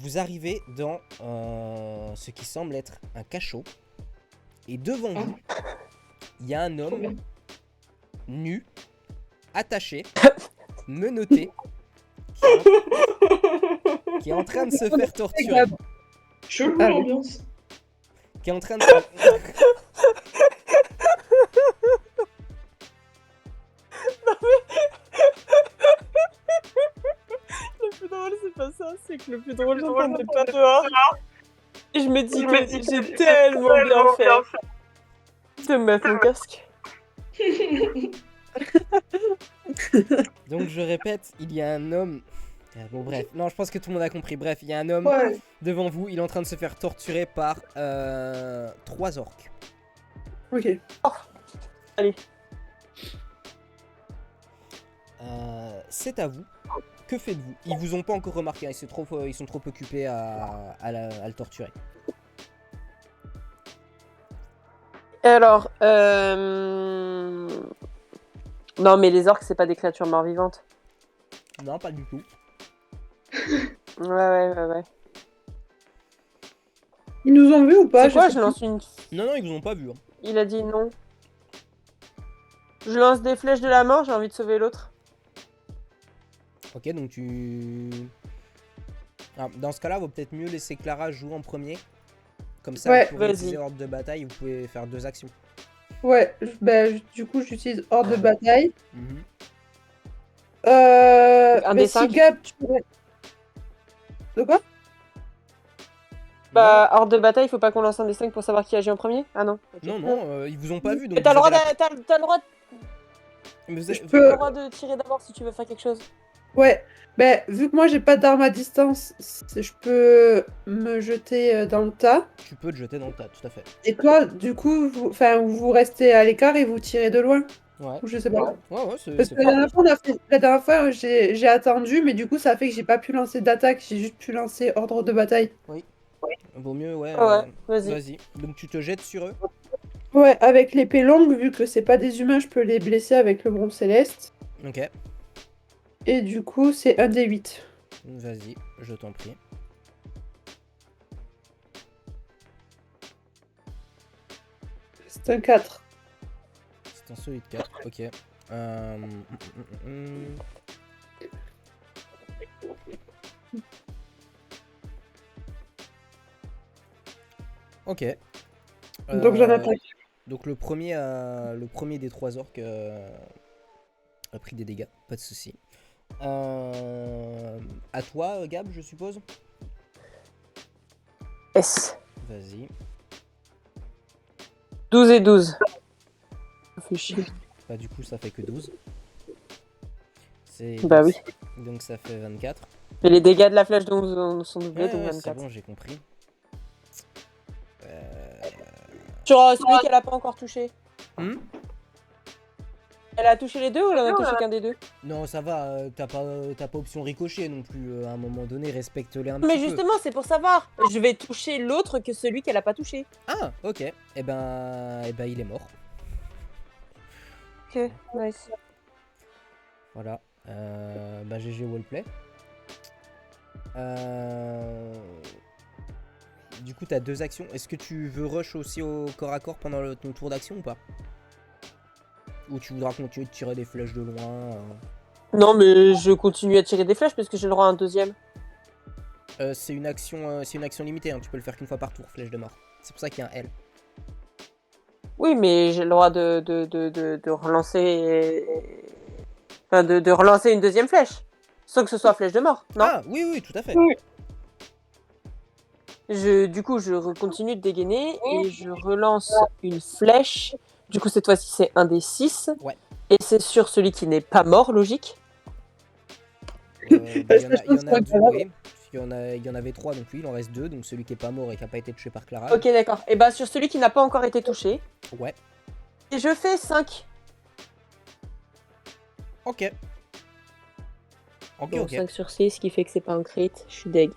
Vous arrivez dans ce qui semble être un cachot. Et devant vous, il y a un Trop homme bien. nu, attaché, menotté, qui est en train de se faire torturer. Chelou Ah oui. l'ambiance. Qui est en train de se... Le plus drôle, c'est pas ça, c'est que le plus drôle, j'entendais pas dehors. Et je me dis que j'ai tellement bien fait de mettre mon casque. Donc je répète, il y a un homme... Bon bref, non je pense que tout le monde a compris. Bref, il y a un homme Ouais. devant vous, il est en train de se faire torturer par 3 orques. Ok. Allez. C'est à vous. Que faites-vous? Ils vous ont pas encore remarqué, hein, ils sont trop occupés à le torturer. Alors, non, mais les orques, c'est pas des créatures mort-vivantes. Non, pas du tout. Ouais. Ils nous ont vus ou pas? C'est quoi, sais je plus. lance une... Non, ils vous ont pas vu. Hein. Il a dit non. Je lance des flèches de la mort, j'ai envie de sauver l'autre. Ok, donc tu... Alors, dans ce cas-là, vaut peut-être mieux laisser Clara jouer en premier. Comme ça, Ouais, vous pourrez vas-y. utiliser ordre de bataille, vous pouvez faire 2 actions. Ouais, du coup, j'utilise hors de bataille. Mhm. Un des si 5. Gab, tu pourrais... De quoi? Bah, hors de bataille, faut pas qu'on lance un des 5 pour savoir qui agit en premier? Ah non. Ok. Non, ils vous ont pas vu. Donc Mais t'as vous le droit avez la- t'as le droit Mais vous Je avez- t'as peux... le droit de tirer d'abord si tu veux faire quelque chose. Ouais, vu que moi j'ai pas d'arme à distance, je peux me jeter dans le tas. Tu peux te jeter dans le tas, tout à fait. Et toi, du coup, vous restez à l'écart et vous tirez de loin. Ouais, Ou je sais pas. ouais, c'est Parce que la dernière fois, j'ai attendu, mais du coup, ça fait que j'ai pas pu lancer d'attaque, j'ai juste pu lancer ordre de bataille. Vaut mieux, ouais. Ouais, vas-y. Vas-y. Donc tu te jettes sur eux. Ouais, avec l'épée longue, vu que c'est pas des humains, je peux les blesser avec le bronze céleste. Ok. Et du coup, c'est un des 8. Vas-y, je t'en prie. C'est un 4. C'est un solide 4, ok. Ok. Donc j'en attaque. Donc le premier des 3 orques a pris des dégâts, pas de souci. À toi, Gab, je suppose. S. Vas-y. 12 et 12. Ça fait chier. Bah du coup ça fait que 12. Bah oui. Donc ça fait 24. Et les dégâts de la flèche sont doublés, donc Ouais, c'est 24. bon, j'ai compris. Sur celui qu'elle a pas encore touché. Hmm. Elle a touché les deux ou elle en a touché qu'un des deux? Non, ça va, t'as pas option ricochet non plus. À un moment donné, respecte-les un petit Mais peu. justement, c'est pour savoir. Je vais toucher l'autre que celui qu'elle a pas touché. Ah, ok. Eh ben, il est mort. Ok, nice. Voilà. Bah GG Wallplay. Du coup, t'as 2 actions. Est-ce que tu veux rush aussi au corps à corps pendant ton tour d'action ou pas? Ou tu voudras continuer de tirer des flèches de loin Non, mais je continue à tirer des flèches parce que j'ai le droit à un deuxième. C'est une action limitée. Hein. Tu peux le faire qu'une fois par tour, flèche de mort. C'est pour ça qu'il y a un L. Oui, mais j'ai le droit de relancer. Enfin, de relancer une deuxième flèche. Sans que ce soit flèche de mort, non? Ah, oui, tout à fait. Du coup, je continue de dégainer et je relance une flèche. Du coup, cette fois-ci, c'est un des 6. Ouais. Et c'est sur celui qui n'est pas mort, logique. Bah, il y en a 2, oui. Il y en avait 3, donc oui, il en reste 2. Donc celui qui est pas mort et qui a pas été touché par Clara. Ok, d'accord. Et bah, sur celui qui n'a pas encore été touché. Ouais. Et je fais 5. Ok. Donc 5 sur 6, ce qui fait que c'est pas un crit. Je suis deg.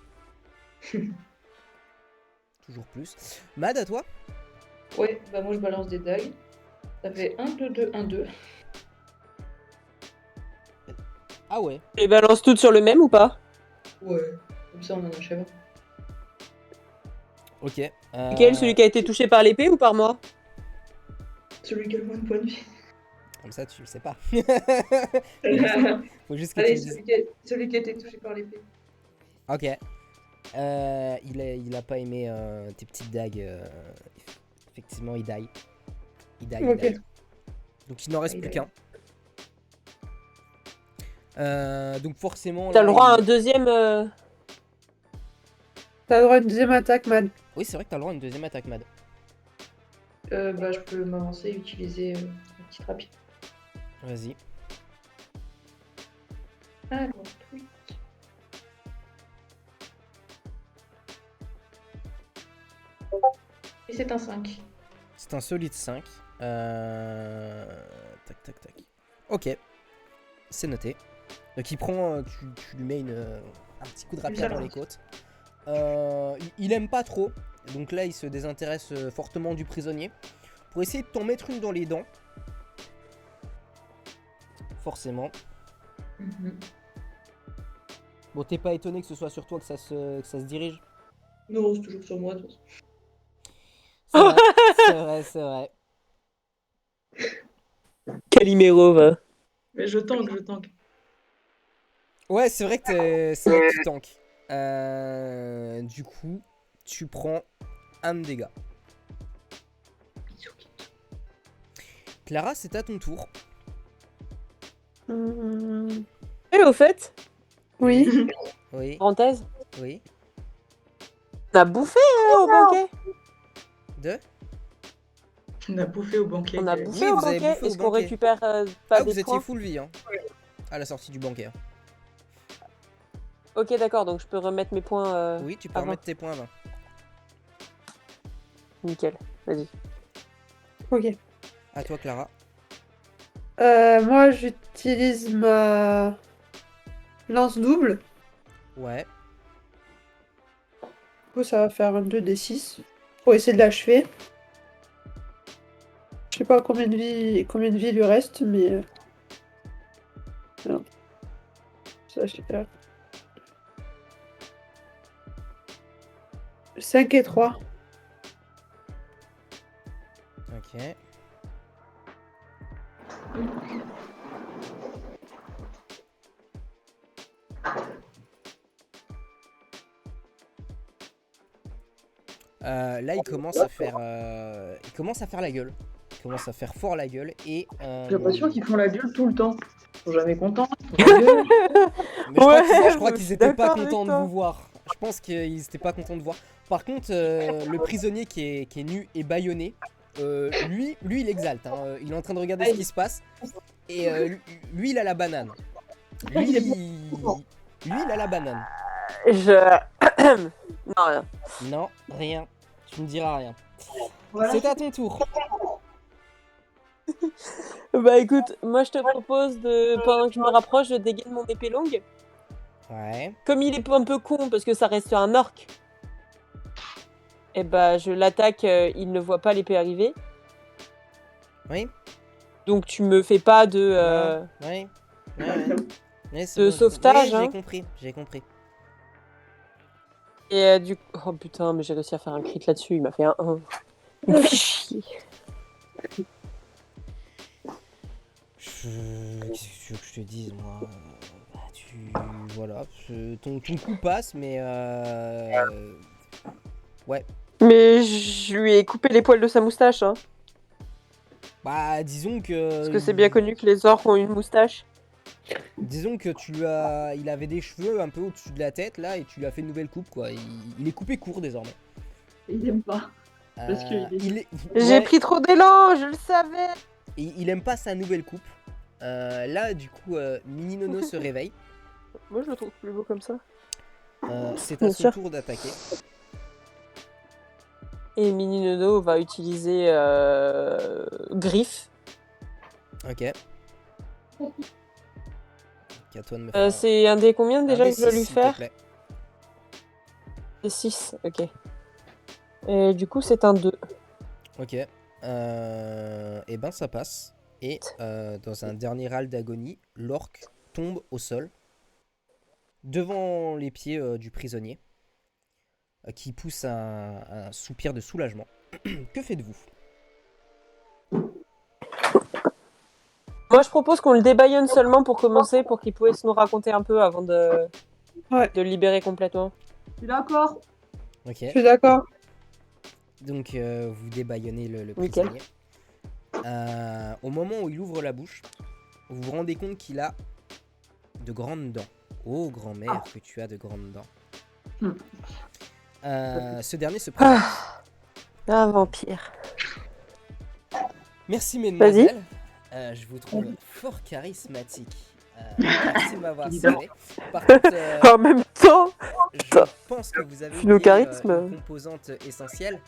Toujours plus. Mad, à toi? Ouais, bah moi je balance des dagues. Ça fait 1, 2, 2, 1, 2. Ah ouais. Et balance toutes sur le même ou pas? Ouais, comme ça on en achève. Ok. Lequel, celui qui a été touché par l'épée ou par moi? Celui qui a le moins de points de vie. Comme ça, tu le sais pas. Allez, Faut juste que tu me dises. celui qui a été touché par l'épée. Ok. Il a pas aimé tes petites dagues. Effectivement, il die. Il die, Ok. il die. Donc il n'en reste Il plus die. qu'un. Donc forcément. T'as là, le droit à un il- deuxième. T'as le droit à une deuxième attaque, Mad. Oui, c'est vrai que t'as le droit à une deuxième attaque, Mad. Bah, je peux m'avancer et utiliser la petite rapide. Vas-y. Alors, oui. Et c'est un 5. C'est un solide 5. Tac, tac, tac. Ok. C'est noté. Donc il prend. Tu lui mets un petit coup de rapier dans les côtes. Il aime pas trop. Donc là, il se désintéresse fortement du prisonnier. Pour essayer de t'en mettre une dans les dents. Forcément. Mhm. Bon, t'es pas étonné que ce soit sur toi que ça se dirige? Non, c'est toujours sur moi. De toute façon. C'est vrai, c'est vrai, c'est vrai. Calimero, Mais je tank, je tank. Ouais, c'est vrai que tu tankes. Du coup, tu prends un de dégâts. Clara, c'est à ton tour. Et au fait, Oui. Oui, parenthèse, oui. on a bouffé au banquet. Deux. On a bouffé au banquet. On a direct. bouffé Oui, au vous avez banquet. bouffé au Est-ce qu'on banquet. récupère pas Ah, des vous étiez points? full vie, hein. À la sortie du banquet. Hein. Ok, d'accord, donc je peux remettre mes points. Oui, tu peux avant. remettre tes points à 20. Nickel, vas-y. Ok. À toi, Clara. Moi, j'utilise ma lance double. Ouais. Du coup, ça va faire un 2d6 pour essayer de l'achever. Je sais pas combien de vie il lui reste, mais. Non. Ça, je sais pas. 5 et 3. Ok. Là, il commence à faire la gueule. Il commence à faire fort la gueule et. J'ai l'impression qu'ils font la gueule tout le temps. Ils sont jamais contents. Ils font la gueule. Mais je crois je qu'ils suis étaient pas d'accord avec contents de toi. vous voir. Je pense qu'ils étaient pas contents de voir. Par contre, le prisonnier qui est nu et bâillonné, lui, il exalte. Hein. Il est en train de regarder ce qui se passe. Et lui, il a la banane. Lui, il a la banane. Non, rien. Non, rien. Tu me diras rien. Voilà. C'est à ton tour. Bah écoute, moi je te propose de, pendant que je me rapproche, je dégaine mon épée longue. Ouais. Comme il est un peu con parce que ça reste un orc, et bah je l'attaque, il ne voit pas l'épée arriver. Oui. Donc tu me fais pas de... Non. Oui. Ouais. Ouais, c'est De bon, j'ai sauvetage, compris. Oui, hein. j'ai compris. J'ai compris. Et du coup... Oh putain, mais j'ai réussi à faire un crit là-dessus, il m'a fait un 1. Il me fait chier. Qu'est-ce que tu veux que je te dise, moi Voilà. Ton coup passe, mais. Ouais. Mais je lui ai coupé les poils de sa moustache, hein. Bah, disons que. Parce que c'est bien connu que les orques ont une moustache. Disons que tu lui as. Il avait des cheveux un peu au-dessus de la tête, là, et tu lui as fait une nouvelle coupe, quoi. Il est coupé court désormais. Il aime pas. Parce qu'il est- il est... J'ai ouais, pris trop d'élan, je le savais. il aime pas sa nouvelle coupe. Là, du coup, Mini Nono se réveille. Moi je le trouve plus beau comme ça. C'est Bien à son sûr. tour d'attaquer. Et Mini Nono va utiliser Griffe. Ok. Ok, à toi de me faire C'est un des combien déjà un que je dois D6, lui s'il te faire? plaît. C'est 6, ok. Et du coup c'est un 2. Ok. Et ben ça passe. Et dans un dernier râle d'agonie, l'orque tombe au sol, devant les pieds du prisonnier. qui pousse un soupir de soulagement. Que faites-vous? Moi, je propose qu'on le débaillonne seulement pour commencer, pour qu'il puisse nous raconter un peu avant de le libérer complètement. Je suis d'accord. Ok. Je suis d'accord. Donc vous débaillonnez le Nickel. prisonnier. Au moment où il ouvre la bouche, vous vous rendez compte qu'il a de grandes dents. Oh grand-mère, que tu as de grandes dents. Ce dernier se présente. Ah, vampire. Merci mesdemoiselles. Je vous trouve fort charismatique. Merci de m'avoir sauvé. Par contre, En même temps, je pense que vous avez Philo oublié charisme. une composante essentielle.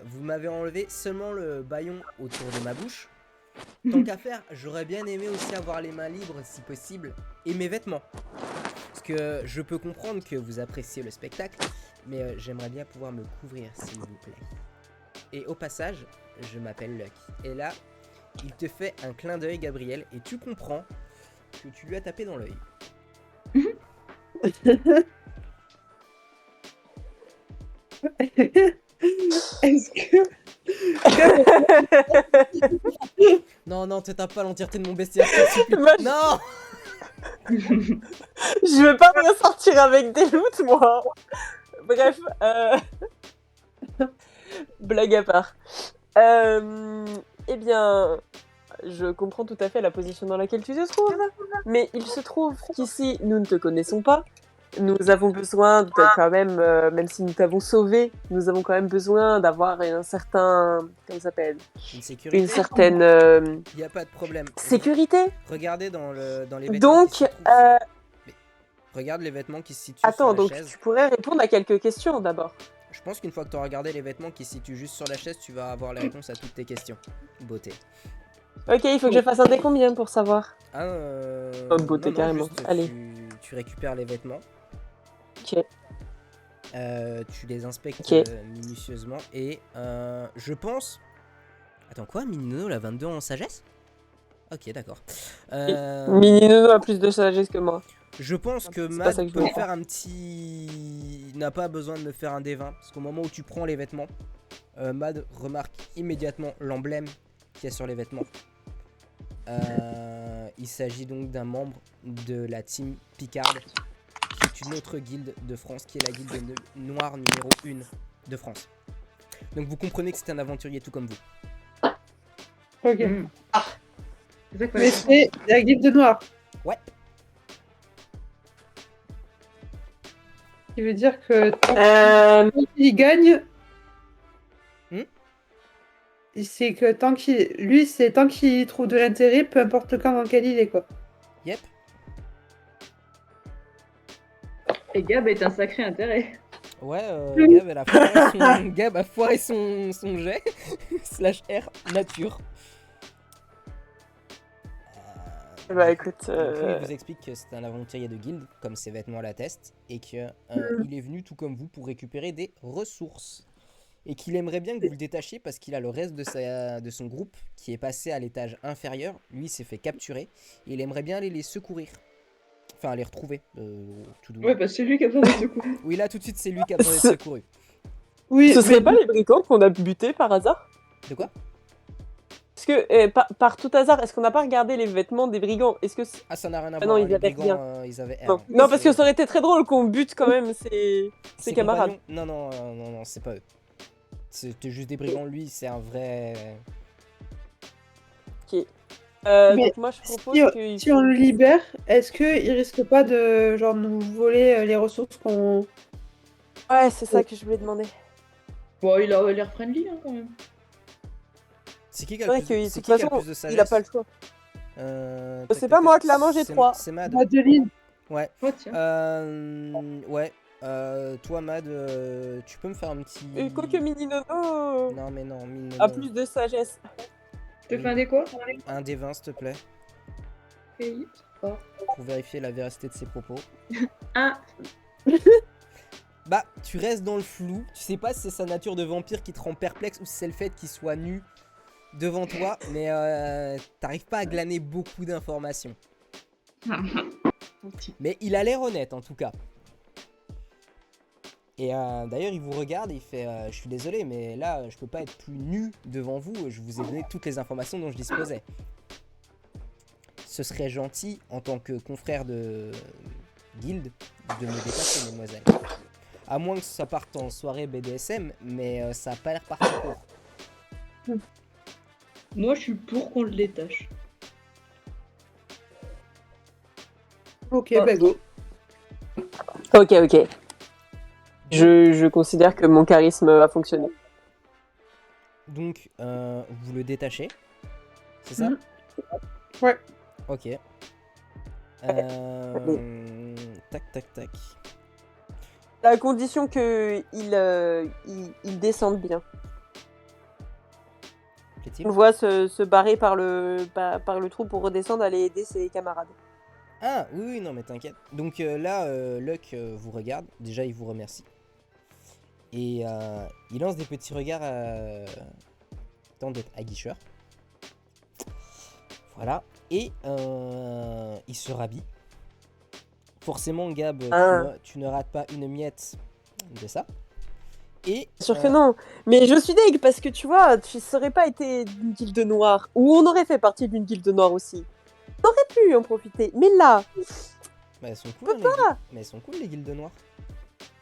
Vous m'avez enlevé seulement le bâillon autour de ma bouche. Tant qu'à faire, j'aurais bien aimé aussi avoir les mains libres si possible et mes vêtements. Parce que je peux comprendre que vous appréciez le spectacle, mais j'aimerais bien pouvoir me couvrir s'il vous plaît. Et au passage, je m'appelle Luck. Et là, il te fait un clin d'œil Gabriel et tu comprends que tu lui as tapé dans l'œil. Est-ce que... Non, non, te tape pas l'entièreté de mon bestiaire, s'il te plaît. Moi, Non. je vais pas me sortir avec des loots, moi. Bref, blague à part. Eh bien, je comprends tout à fait la position dans laquelle tu te trouves, mais il se trouve qu'ici, nous ne te connaissons pas. Nous avons besoin de quand même, même si nous t'avons sauvé, nous avons quand même besoin d'avoir un certain, comment ça s'appelle, Une sécurité. une certaine Il n'y a pas de problème. sécurité. Regardez dans les vêtements. Donc, qui se trouvent- Mais regarde les vêtements qui se situent attends, sur la donc chaise. tu pourrais répondre à quelques questions d'abord. Je pense qu'une fois que tu auras regardé les vêtements qui se situent juste sur la chaise, tu vas avoir les réponses à toutes tes questions. Beauté. Ok, il faut que je fasse un décombien pour savoir. Ah, Oh, beauté, carrément. juste, Allez. Tu récupères les vêtements. Ok. Tu les inspectes Ok. minutieusement et je pense... Attends quoi, Mininono la 22 en sagesse? Ok, d'accord. Mininono a plus de sagesse que moi. Je pense que C'est pas Mad ça que je peut voulais faire un petit... n'a pas besoin de me faire un D20 parce qu'au moment où tu prends les vêtements, Mad remarque immédiatement l'emblème qu'il y a sur les vêtements. Il s'agit donc d'un membre de la team Picard, qui est une autre guilde de France, qui est la guilde noire numéro 1 de France. Donc vous comprenez que c'est un aventurier tout comme vous. Ok. C'est ça que Mais c'est la guilde noire. Ouais. Ce qui veut dire que Euh, tant qu'il gagne, Hmm. c'est que tant qu'il... Lui, c'est tant qu'il trouve de l'intérêt, peu importe le camp dans lequel il est, quoi. Yep. Et Gab est un sacré intérêt. Ouais, Gab a foiré son jet. / R nature. Bah écoute, Donc, il vous explique que c'est un aventurier de guilde, comme ses vêtements l'attestent, et qu'il est venu tout comme vous pour récupérer des ressources. Et qu'il aimerait bien que vous le détachiez parce qu'il a le reste de son groupe qui est passé à l'étage inférieur. Lui, il s'est fait capturer. Et il aimerait bien aller les secourir. Enfin, les retrouver. Tout doux. Ouais, bah c'est lui qui a besoin de secours. Oui, là, tout de suite, c'est lui qui a besoin d'être secouru. Oui, ce serait mais- pas les brigands qu'on a butés par hasard? De quoi? Est-ce que, par tout hasard, est-ce qu'on n'a pas regardé les vêtements des brigands? Est-ce que Ah, ça n'a rien à Ah voir. non, hein, ils avaient brigands, rien. ils avaient R. non. hein. Non, parce que C'est- ça aurait été très drôle qu'on bute quand même ses ses camarades. compagnons. Non, c'est pas eux. C'était juste des brigands. Lui, c'est un vrai. Ok. Mais Donc moi je propose qu'il Si on le libère, est-ce qu'il risque pas de genre nous voler les ressources qu'on... Ouais, c'est ça que je voulais demander. Bon, il a l'air friendly hein, quand même. C'est qui qui C'est a vrai le que plus, de c'est toute qui qui a façon, le plus de sagesse? il a pas le choix. Tac, C'est pas tac, moi, tac. clairement, j'ai C'est- 3. C'est Mad. Madeline. Ouais. Oh tiens. Ouais. Toi, Mad, tu peux me faire un petit. Quoique Mini Nono Non, mais non, Mine. a plus de sagesse. Je te fais un des quoi? Un des 20, s'il te plaît, Oh. pour vérifier la véracité de ses propos. Ah, Bah, tu restes dans le flou. Tu sais pas si c'est sa nature de vampire qui te rend perplexe ou si c'est le fait qu'il soit nu devant toi, mais t'arrives pas à glaner beaucoup d'informations. Mais il a l'air honnête en tout cas. Et d'ailleurs, il vous regarde et il fait je suis désolé, mais là, je peux pas être plus nu devant vous. Je vous ai donné toutes les informations dont je disposais. Ce serait gentil, en tant que confrère de guilde, de me dépasser, mademoiselle. À moins que ça parte en soirée BDSM, mais ça a pas l'air parti pour. Moi, je suis pour qu'on le détache. Ok, bah go. Ok. Je considère que mon charisme a fonctionné. Donc, vous le détachez. C'est ça? Ouais. Ok. Tac. À condition qu'il descende bien. Plaît-il? On le voit se barrer par le trou pour redescendre, aller aider ses camarades. Ah, oui, non, mais t'inquiète. Donc là, Luck vous regarde. Déjà, il vous remercie. Et il lance des petits regards tant d'être aguicheur. Voilà. Et il se rhabille. Forcément, Gab, tu ne rates pas une miette de ça. Et Bien sûr que non. Mais je suis deg parce que tu vois, tu serais pas été d'une guilde noire. Ou on aurait fait partie d'une guilde noire aussi. On aurait pu en profiter. Mais là, bah, elles sont cool, hein, mais elles sont cool, les guildes noires.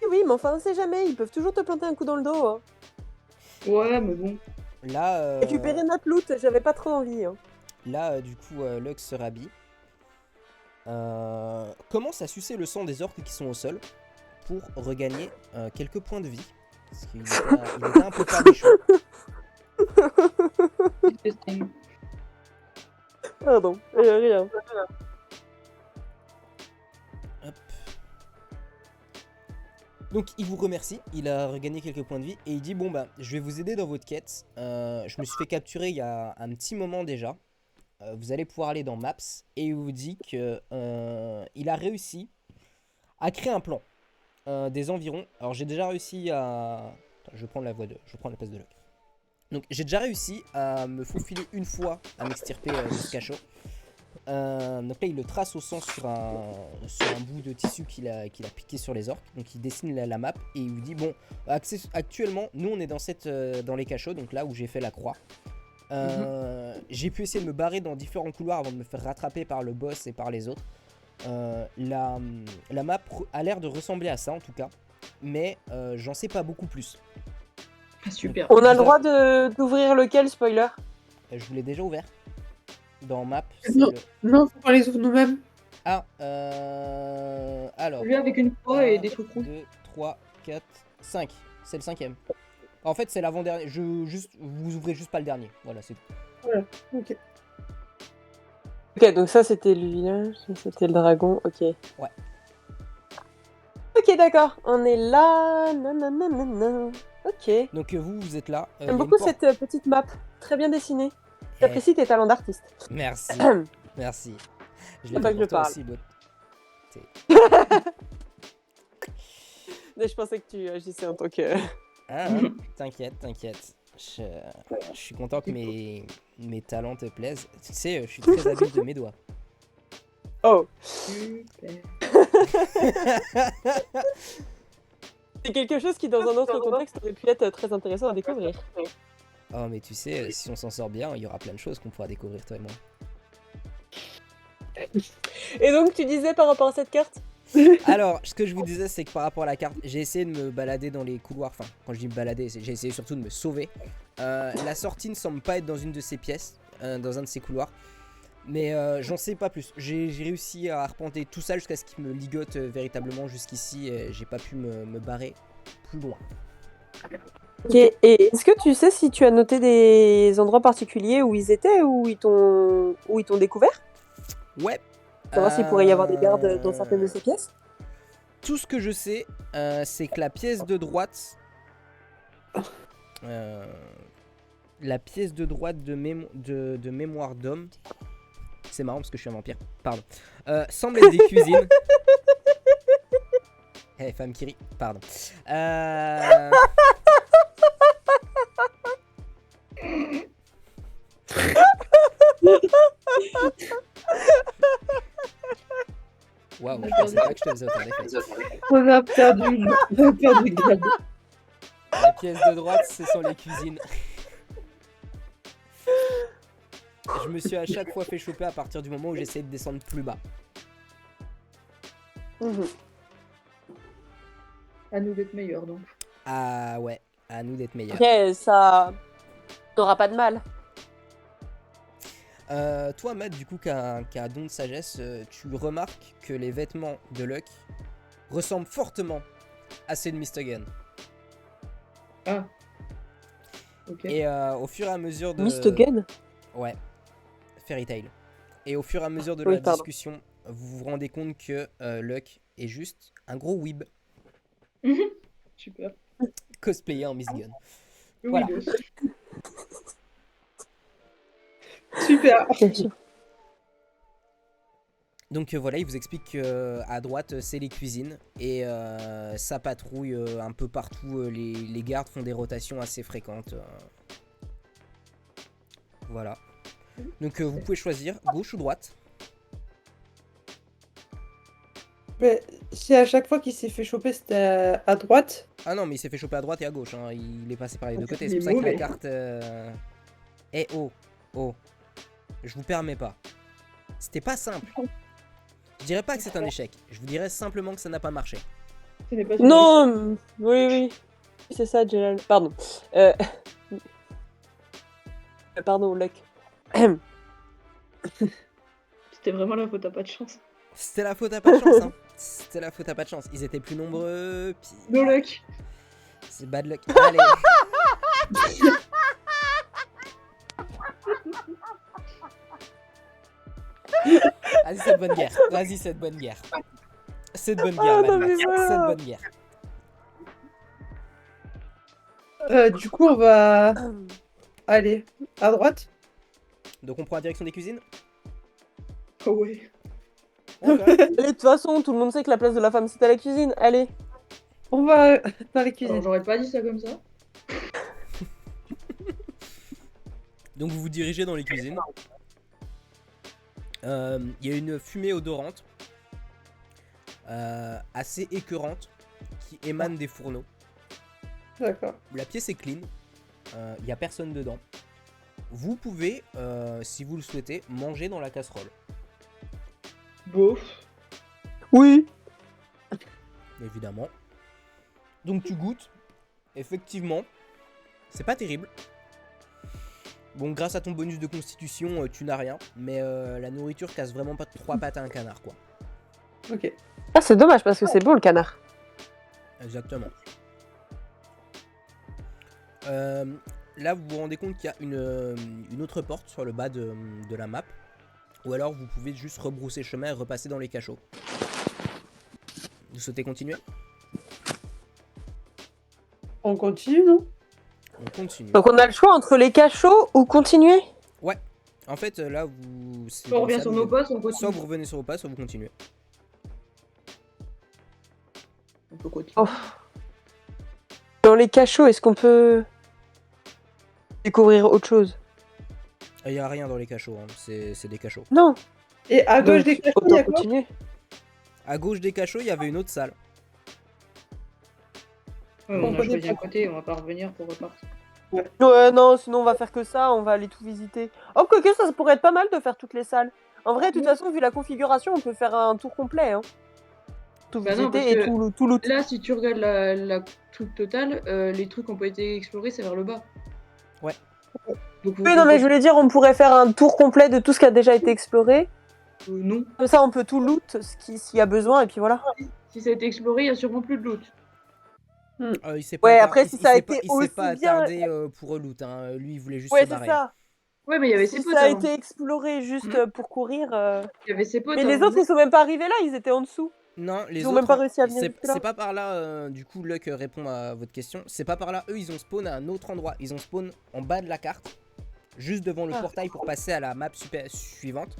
oui, mais enfin, on sait jamais. Ils peuvent toujours te planter un coup dans le dos. Hein. Ouais, mais bon. Là, Récupérer notre loot, j'avais pas trop envie. Hein. Là, du coup, Lux se rhabille. Commence à sucer le sang des orques qui sont au sol pour regagner quelques points de vie. Parce qu'il était un peu famichon. Disgusting. Pardon, rien. Hop. Donc il vous remercie, il a regagné quelques points de vie et il dit bon bah je vais vous aider dans votre quête. Je me suis fait capturer il y a un petit moment déjà. Vous allez pouvoir aller dans Maps et il vous dit que il a réussi à créer un plan des environs. Alors j'ai déjà réussi à... Attends, je vais prendre la place de Luck. Donc j'ai déjà réussi à me faufiler une fois à m'extirper de ce cachot. Donc là il le trace au sang sur un bout de tissu qu'il a piqué sur les orques. Donc il dessine la map et il vous dit bon actuellement nous on est dans les cachots, donc là où j'ai fait la croix. J'ai pu essayer de me barrer dans différents couloirs avant de me faire rattraper par le boss et par les autres. La map a l'air de ressembler à ça en tout cas, mais j'en sais pas beaucoup plus. Ah, super. On a le droit d'ouvrir lequel, spoiler? Je vous l'ai déjà ouvert dans Map. Non. Non, faut qu'on les ouvre nous-mêmes. Ah, alors. Lui avec une croix et des trucs rouges. 2, 3, 4, 5. C'est le 5e. En fait, c'est l'avant-dernier. Vous ouvrez juste pas le dernier. Voilà, c'est tout. Voilà, ok. Ok, donc ça c'était le village, ça c'était le dragon, ok. Ouais. Ok, d'accord, on est là. Nananana. Ok. Donc vous êtes là. J'aime beaucoup cette petite map, très bien dessinée. J'apprécie tes talents d'artiste. Merci. Merci. Je C'est l'ai pas fait que je pour toi parle. aussi, Bot. Mais je pensais que tu agissais en tant que... Ah, t'inquiète. Je suis content que mes talents te plaisent. Tu sais, je suis très habile de mes doigts. Oh. Super. C'est quelque chose qui dans un autre contexte aurait pu être très intéressant à découvrir. Oh, mais tu sais, si on s'en sort bien, il y aura plein de choses qu'on pourra découvrir, toi et moi. Et donc tu disais par rapport à cette carte? Alors, ce que je vous disais, c'est que par rapport à la carte, j'ai essayé de me balader dans les couloirs. Enfin, quand je dis me balader, j'ai essayé surtout de me sauver. La sortie ne semble pas être dans une de ces pièces, dans un de ces couloirs. Mais j'en sais pas plus. J'ai réussi à arpenter tout ça jusqu'à ce qu'il me ligote véritablement jusqu'ici. Et j'ai pas pu me barrer plus loin. Ok, et est-ce que tu sais si tu as noté des endroits particuliers où ils étaient, où ils t'ont découvert? Ouais. Savoir s'il pourrait y avoir des gardes dans certaines de ces pièces? Tout ce que je sais, c'est que la pièce de droite... la pièce de droite de mémoire d'homme... C'est marrant parce que je suis un vampire. Pardon. Semble être des cuisines. Eh, femme qui rit. Pardon. Waouh, pensais pas que je te faisais autant d'effets. On a perdu Gad. La pièce de droite, ce sont les cuisines. Je me suis à chaque fois fait choper à partir du moment où j'essayais de descendre plus bas. À nous d'être meilleurs donc. Ah ouais, à nous d'être meilleurs. Ok, ça. T'auras pas de mal. Toi, Matt, du coup, qui a un don de sagesse, tu remarques que les vêtements de Luck ressemblent fortement à ceux de Mistogen. Ah. Ok. Et au fur et à mesure de... Mistogen. Ouais, Fairy Tail. Et au fur et à mesure de Oui, la pardon. discussion, vous vous rendez compte que Luck est juste un gros weeb Super. cosplayé en Miss Gun. Oui, Voilà. boss. Super. Bien sûr. Donc voilà, il vous explique que à droite c'est les cuisines et ça patrouille un peu partout. Les gardes font des rotations assez fréquentes. Voilà. Donc vous pouvez choisir gauche ou droite. Mais si à chaque fois qu'il s'est fait choper, c'était à droite. Ah non, mais il s'est fait choper à droite et à gauche. Hein. Il est passé par les deux côtés. Il C'est est pour ça que la mauvais. carte. Eh oh, oh. Je vous permets pas. C'était pas simple. Je dirais pas que c'est un échec. Je vous dirais simplement que ça n'a pas marché. Ce n'est pas une Non, oui. C'est ça, Jelal. Pardon. Pardon, Luck. C'était vraiment la faute à pas de chance. C'était la faute à pas de chance. Hein. C'était la faute à pas de chance. Ils étaient plus nombreux. Puis... No luck. C'est bad luck. Allez. Vas-y, cette bonne guerre. Vas-y, cette bonne guerre. Cette bonne guerre, non, Mad mais Max. voilà. Cette bonne guerre. Du coup, on va aller à droite. Donc on prend la direction des cuisines. Oh ouais. Ok. Allez, de toute façon, tout le monde sait que la place de la femme, c'est à la cuisine. Allez. On va dans les Alors, cuisines. j'aurais pas dit ça comme ça. Donc vous vous dirigez dans les cuisines. Il y a une fumée odorante, assez écœurante, qui émane des fourneaux. D'accord. La pièce est clean, il n'y a personne dedans. Vous pouvez, si vous le souhaitez, manger dans la casserole. Bof. Oui. Évidemment. Donc tu goûtes. Effectivement, c'est pas terrible. Bon, grâce à ton bonus de constitution, tu n'as rien. Mais la nourriture casse vraiment pas 3 pattes à un canard, quoi. Ok. Ah, c'est dommage parce que c'est bon le canard. Exactement. Là, vous vous rendez compte qu'il y a une autre porte sur le bas de la map. Ou alors, vous pouvez juste rebrousser chemin et repasser dans les cachots. Vous souhaitez continuer? On continue, non? On continue. Donc on a le choix entre les cachots ou continuer. En fait, là, vous... c'est Soit on comme revient ça, sur vous- nos postes, on Soit continue. vous revenez sur vos pas, soit vous continuez. On peut continuer. Oh. Dans les cachots, est-ce qu'on peut découvrir autre chose? Il n'y a rien dans les cachots, hein. C'est des cachots. Non. Et à gauche Donc, des cachots, il y autant a quoi? continuer. À gauche des cachots, il y avait une autre salle. Ouais, On on a connaît choisi pas. à côté, on va pas revenir pour repartir. Ouais, non, sinon on va faire que ça, on va aller tout visiter. Oh, quoique ça pourrait être pas mal de faire toutes les salles. En vrai, de toute façon, vu la configuration, on peut faire un tour complet. Hein. Tout Bah non, visiter parce et que tout loot. Là, si tu regardes la truc totale, les trucs qui n'ont pas été explorés, c'est vers le bas. Ouais. Donc, Oui, non, mais je voulais dire, on pourrait faire un tour complet de tout ce qui a déjà été exploré. Non. Comme ça, on peut tout loot s'il y a besoin, et puis voilà. Si ça a été exploré, il n'y a sûrement plus de loot. Il s'est Ouais, pas après, attar- si il ça a s'est été pas- il s'est pas aussi bien- attardé pour loot. Hein. Lui, il voulait juste Ouais, se c'est barrer. ça. Ouais, mais il y avait Si ses potes ça a avant. été exploré juste Mhm. pour courir. Il y avait ses potes Mais les avant. autres, ils sont même pas arrivés là, ils étaient en dessous. Non, les Ils ont autres, même pas réussi à venir c'est jusque-là. c'est pas par là, du coup, Luck répond à votre question. C'est pas par là, eux, ils ont spawn à un autre endroit. Ils ont spawn en bas de la carte, juste devant le Ah. portail pour passer à la map suivante.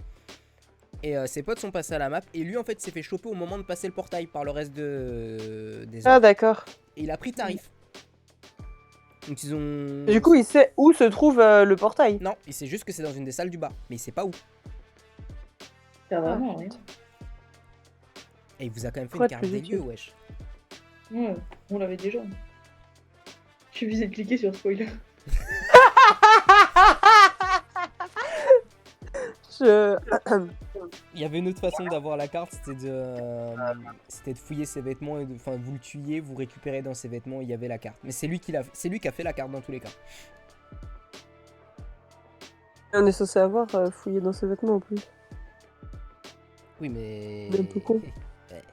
Et ses potes sont passés à la map. Et lui, en fait, s'est fait choper au moment de passer le portail par le reste des Ah, autres. d'accord. Et il a pris tarif. Donc ils ont... Du coup, il sait où se trouve le portail. Non, il sait juste que c'est dans une des salles du bas. Mais il sait pas où. Ça vraiment rien. Et il vous a quand même fait Quoi une de carte plus des utile lieux, wesh. Ouais, on l'avait déjà. Il suffisait de cliquer sur spoiler. Je... Il y avait une autre façon d'avoir la carte, c'était de fouiller ses vêtements et enfin vous le tuiez, vous récupérez dans ses vêtements, il y avait la carte. Mais c'est lui qui a fait la carte dans tous les cas. On est censé avoir fouillé dans ses vêtements en plus. Oui, mais. Il est un peu con. Ouais.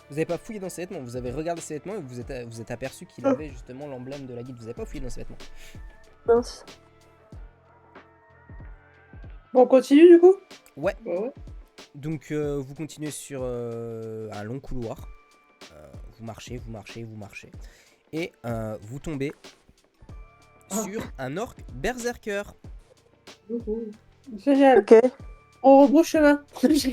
Vous avez pas fouillé dans ses vêtements, vous avez regardé ses vêtements et vous êtes aperçu qu'il avait justement l'emblème de la guilde. Vous avez pas fouillé dans ses vêtements. Mince. Bon, on continue du coup? Ouais. Bah ouais. Donc vous continuez sur un long couloir. Vous marchez. Et vous tombez sur un orc berserker. Génial. Ok. On rebrouche chemin. Et je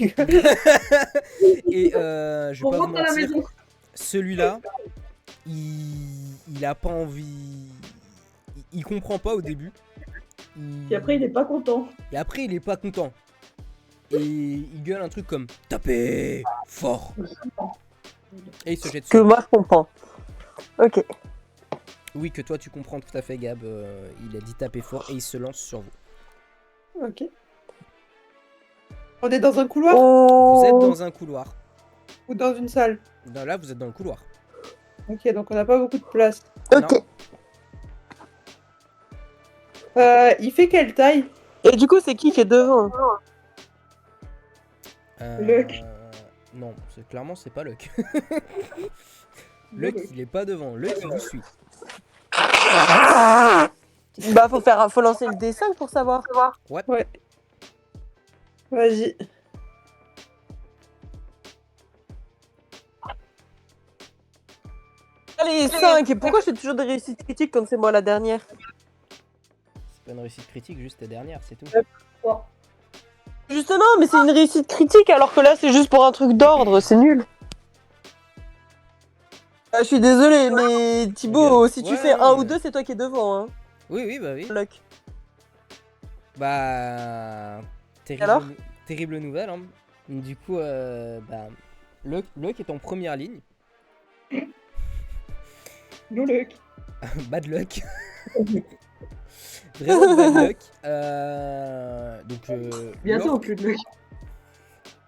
vais On pas vous rentre à la mentir, maison. celui-là, il a pas envie. Il comprend pas au début. Et après, il est pas content. Et après, il est pas content. Et il gueule un truc comme tapez fort. Et il se jette Que dessus. moi je comprends. Ok. Oui, que toi tu comprends tout à fait, Gab. Il a dit taper fort et il se lance sur vous. Ok. On est dans un couloir Vous êtes Oh. dans un couloir. ou dans une salle? Là, vous êtes dans le couloir. Ok, donc on n'a pas beaucoup de place. Ok. Non. Il fait quelle taille? Et du coup, c'est qui est devant? Luck. Non, clairement, c'est pas Luck. Luck, il est pas devant. Luck, il vous suit. Bah, faut lancer le D5 pour savoir. Ouais. Vas-y. Allez, 5. Et pourquoi je fais toujours des réussites critiques quand c'est moi la dernière? C'est pas une réussite critique, juste ta dernière, c'est tout. Justement, mais c'est une réussite critique alors que là c'est juste pour un truc d'ordre, c'est nul. Ah, je suis désolé, mais Thibaut, Regarde. si tu Ouais, fais 1 mais- ou 2, c'est toi qui es devant, hein. Oui, bah oui. Luck. Bah. Alors terrible nouvelle. Hein. Du coup, bah. Luck est en première ligne. No luck. Bad luck. Vraiment bad luck. Donc, Bientôt, plus de luck.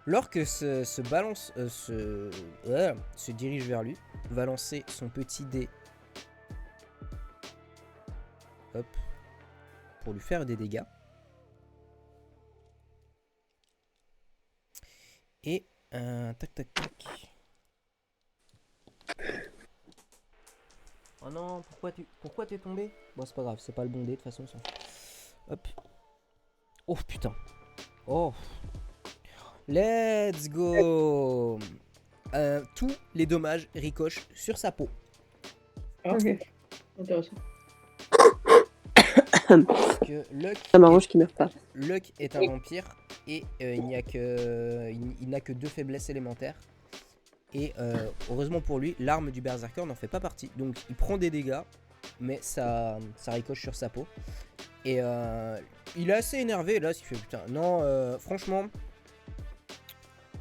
L'orque se balance, se dirige vers lui, va lancer son petit dé. Hop. Pour lui faire des dégâts. Et tac. Oh non, pourquoi t'es tombé? Bon, c'est pas grave, c'est pas le bon dé de toute façon. Ça. Hop. Oh putain. Oh. Let's go. Tous les dommages ricochent sur sa peau. Ah, Ok. intéressant. Parce que Ça m'arrange qu'il meurt pas. Luck est un vampire et il n'a que 2 faiblesses élémentaires. Et heureusement pour lui, l'arme du berserker n'en fait pas partie. Donc il prend des dégâts, mais ça ricoche sur sa peau. Et il est assez énervé là, ce qui fait putain. Non, franchement,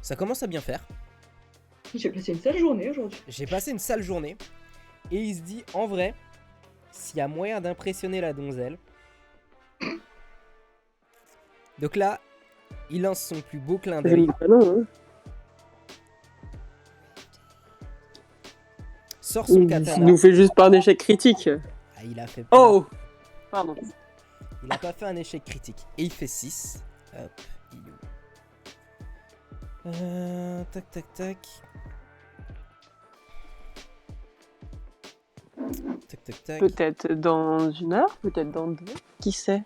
ça commence à bien faire. J'ai passé une sale journée aujourd'hui. J'ai passé une sale journée. Et il se dit, en vrai, s'il y a moyen d'impressionner la donzelle. Donc là, il lance son plus beau clin Je d'œil. dis pas non, hein. Sort son Il katana. nous fait juste pas un échec critique. Ah, il a fait. Oh. Pardon. Il a pas fait un échec critique. Et il fait 6. Hop, il est où? Tac. Tac. Peut-être dans 1 heure, peut-être dans 2. Qui sait?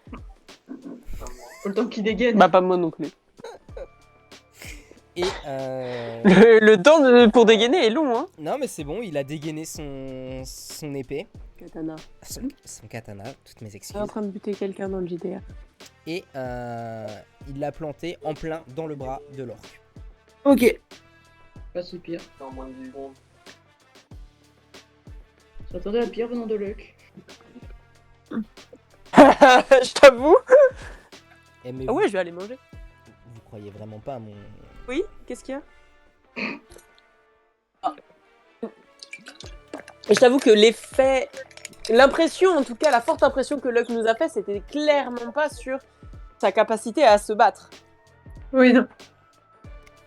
Faut le temps qu'il dégaine. Bah pas moi non plus. Et Le temps pour dégainer est long, hein. non, mais c'est bon, il a dégainé son épée. Katana. Son katana, toutes mes Je suis excuses. en train de buter quelqu'un dans le JDR. Et il l'a planté en plein dans le bras de l'orque. Ok. Pas si pire. J'attendais à pire venant de luck. Je t'avoue. Eh, mais Ah ouais, je vais aller manger. vous croyez vraiment pas à mon. Oui, qu'est-ce qu'il y a? Et je t'avoue que l'effet, l'impression en tout cas, la forte impression que Luck nous a fait, c'était clairement pas sur sa capacité à se battre. Oui, non.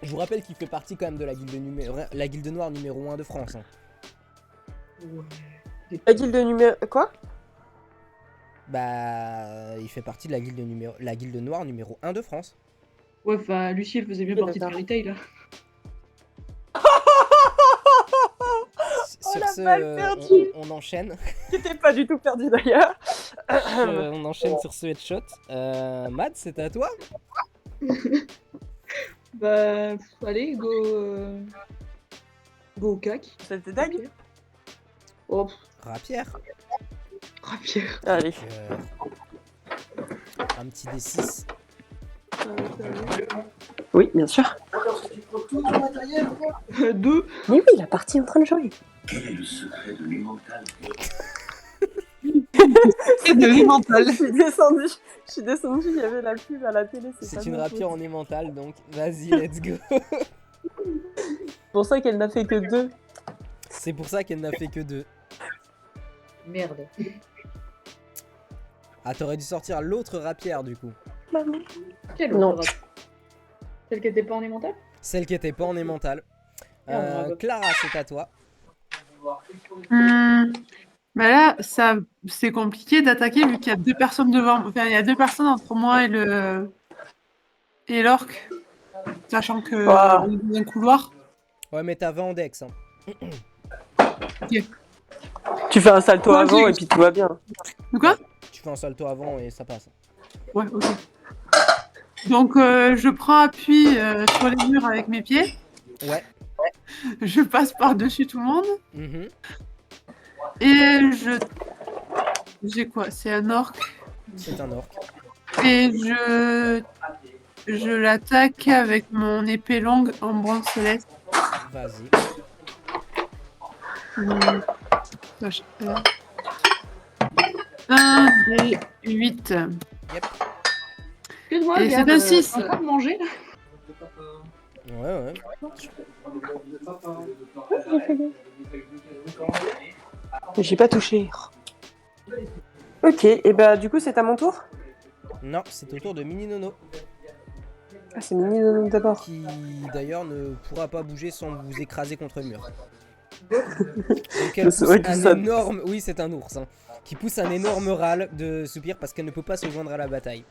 Je vous rappelle qu'il fait partie quand même de la guilde noire numéro 1 de France. Hein. La guilde numéro... Quoi? Bah, il fait partie de la guilde noire numéro 1 de France. Ouais, enfin, Lucie, elle faisait bien partie de Fairy Tail, là. Oh, Sur la ce, balle perdue. on enchaîne. Qui était pas du tout perdu d'ailleurs. On enchaîne sur ce headshot. Matt, c'est à toi. Bah, allez, go. Go au cac. C'était dingue. Oh, Rapière. rapière. Allez. Un petit D6. Oui, bien sûr. 2. Mais oui, la partie est en train de jouer. Quel est le secret de l'immental? C'est de l'immental. Je suis descendue, il y avait la pub à la télé. C'est une rapière en émental, donc vas-y, let's go. C'est pour ça qu'elle n'a fait que 2. C'est pour ça qu'elle n'a fait que 2. Merde. Ah, t'aurais dû sortir l'autre rapière du coup. Quelle Non. autre rapière? Celle qui était pas en émental? Celle qui était pas en émental. Merde. Clara, c'est à toi. Bah là, ça, c'est compliqué d'attaquer vu qu'il y a 2 personnes devant. Enfin, il y a 2 personnes entre moi et l'orque. Sachant que Wow. on est dans un couloir. Ouais, mais t'as 20 en dex. Hein. Tu fais un salto Ouais, avant j'ai- et puis tout va bien. De quoi? Tu fais un salto avant et ça passe. Ouais, ok. Donc, je prends appui sur les murs avec mes pieds. Ouais. Je passe par-dessus tout le monde. Mhm. Et j'ai quoi? C'est un orc. C'est un orc. Et je l'attaque avec mon épée longue en bronze céleste. Vas-y. Vache, 1 des 8. Excuse-moi, Et regarde, c'est un 6. t'es en train de manger là? Ouais, ouais. J'ai pas touché. Ok, et bah du coup c'est à mon tour. Non, c'est au tour de Mini Nono. Ah, c'est Mini Nono d'abord. Qui d'ailleurs ne pourra pas bouger sans vous écraser contre le mur. Donc elle pousse C'est vrai que un ça- énorme... Oui, c'est un ours. Hein, qui pousse un énorme râle de soupir parce qu'elle ne peut pas se joindre à la bataille.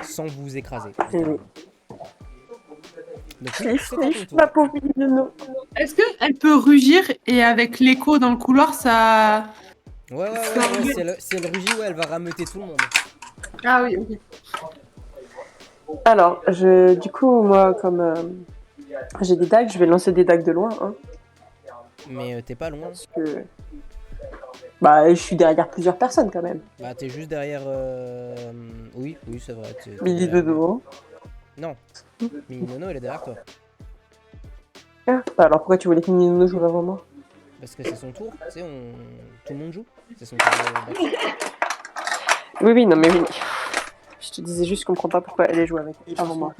Sans vous écraser. Donc oui, c'est à ton tour. Ma pauvre Mini Nono. Est-ce qu'elle peut rugir et avec l'écho dans le couloir, ça... Ouais, si elle rugit, ouais, elle va rameuter tout le monde. Ah oui, ok. Alors, du coup, moi, comme j'ai des dagues, je vais lancer des dagues de loin. Hein, Mais t'es pas loin. parce que... Bah, je suis derrière plusieurs personnes quand même. Bah t'es juste derrière... Oui, c'est vrai. t'es Mini derrière- Nono. Non. Mini Nono, elle est derrière toi. Ah, bah alors pourquoi tu voulais que Mini Nono joue avant moi? Parce que c'est son tour. Tu sais, tout le monde joue. C'est son tour de battre. Oui, non, mais oui. Je te disais juste, je comprends pas pourquoi elle est jouée avec avant moi.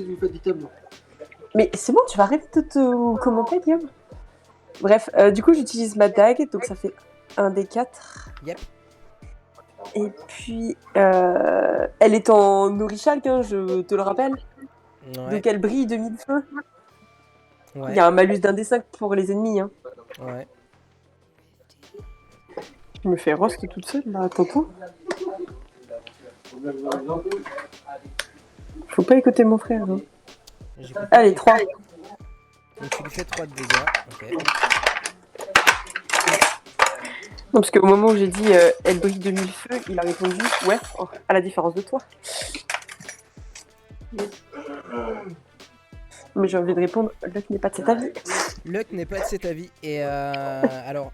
Mais c'est bon, tu vas arrêter de te commenter, Guillaume. Bref, du coup, j'utilise ma dague, donc ça fait 1 des 4. Yep. Et puis, elle est en orichalque, hein, je te le rappelle. Ouais. Donc elle brille de mille feux. Ouais. Il y a un malus d'1 des 5 pour les ennemis. Hein. Ouais. Je me fais roast toute seule, là, tonton. Faut pas écouter mon frère. Hein. J'écoute pas. Allez, 3. Donc tu lui fais 3 de dégâts. Ok. Non, parce qu'au moment où j'ai dit elle brille de mille feux, il a répondu ouais, oh, à la différence de toi. Mais j'ai envie de répondre, Luck n'est pas de cet avis. Luck n'est pas de cet avis. Et alors,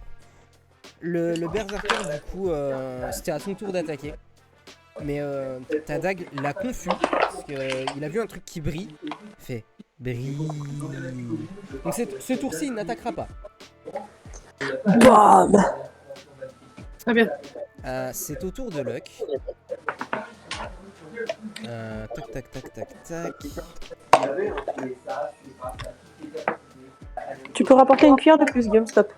le berserker, du coup, c'était à son tour d'attaquer. Mais ta dague l'a confus. Parce qu'il a vu un truc qui brille. Il fait brille. Donc ce tour-ci, il n'attaquera pas. Bam. Très bien. C'est au tour de Luck. Tac. Tu peux rapporter une cuillère de plus, Guillaume, stop.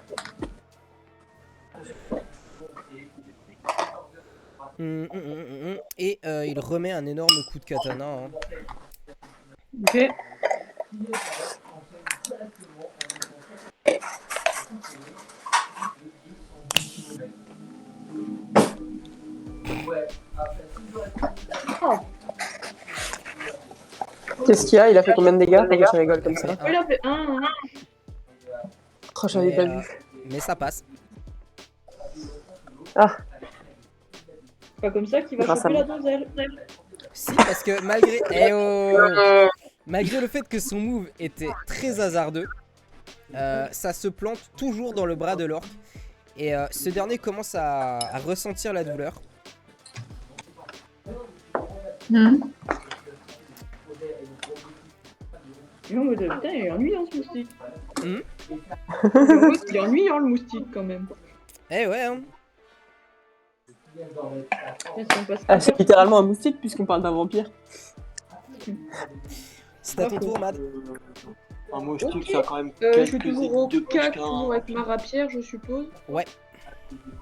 Et il remet un énorme coup de katana. Hein. Ok. Qu'est-ce qu'il y a? Il a fait combien de dégâts? Pourquoi tu rigoles comme ça? Il a fait 1. Oh, j'avais pas vu. Mais ça passe. Ah, Pas comme ça qu'il va Grâce à choper la moi. donzelle. Si, parce que malgré... malgré le fait que son move était très hasardeux, ça se plante toujours dans le bras de l'orque. Et ce dernier commence à ressentir la douleur. Et en mode, putain, il est ennuyant ce moustique. Hmm. Il est ennuyant le moustique quand même. Eh ouais, hein. Ah, c'est littéralement un moustique puisqu'on parle d'un vampire. C'est à ton tour, Mad. Un moustique, Ok. ça a quand même Je quelques suis toujours élites au de plus 4, qu'un. toujours avec ma rapière, je suppose. Ouais.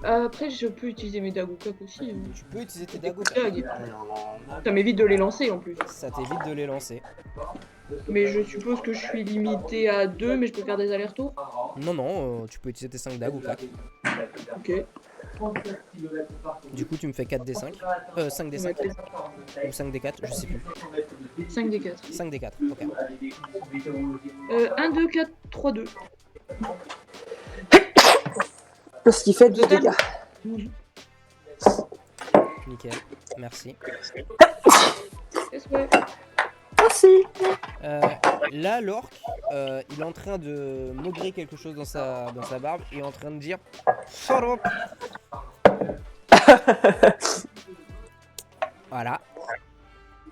Après, je peux utiliser mes dagokak aussi. Tu peux utiliser tes dagues. Dag. Ça m'évite de les lancer en plus. Ça t'évite de les lancer. Mais je suppose que je suis limité à 2, mais je peux faire des allers-retours. Non, non, tu peux utiliser tes 5 dagues ou pas. Ok. Du coup, tu me fais 4d5. 5d5. Ou 5d4, je sais plus. 5 des 4. 5d4, ok. 1, 2, 4, 3, 2. Ce qui fait 2 dégâts. Nickel, merci. Qu'est-ce que Merci. Là, l'orque, il est en train de maugrer quelque chose dans sa barbe et est en train de dire Shut up. Voilà.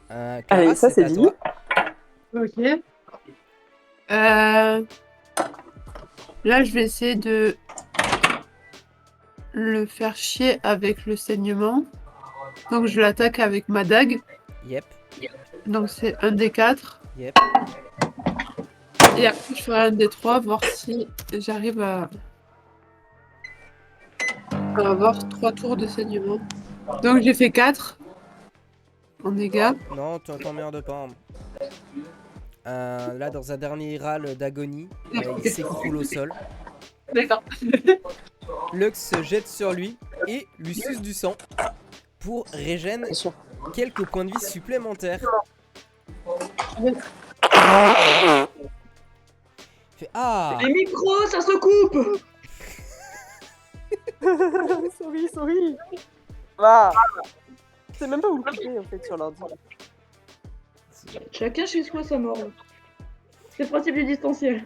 Clara, Allez, ça, c'est à dit. toi. Ok. Là, je vais essayer de le faire chier avec le saignement. Donc, je l'attaque avec ma dague. Yep, Donc, c'est un des 4. yep. Et après, je ferai un des 3, voir si j'arrive à avoir 3 tours de saignement. Donc, j'ai fait 4 en dégâts. Non, t'emmerdes pas. Là, dans un dernier râle d'agonie, il s'écroule au sol. D'accord. Lux se jette sur lui et lui suce du sang pour régène Bien sûr. quelques points de vie supplémentaires. Fait, ah, Les micros, ça se coupe. Sorry. Ah. C'est même pas où le couper en fait sur l'ordi. Chacun chez soi sa mort. C'est le principe du distanciel.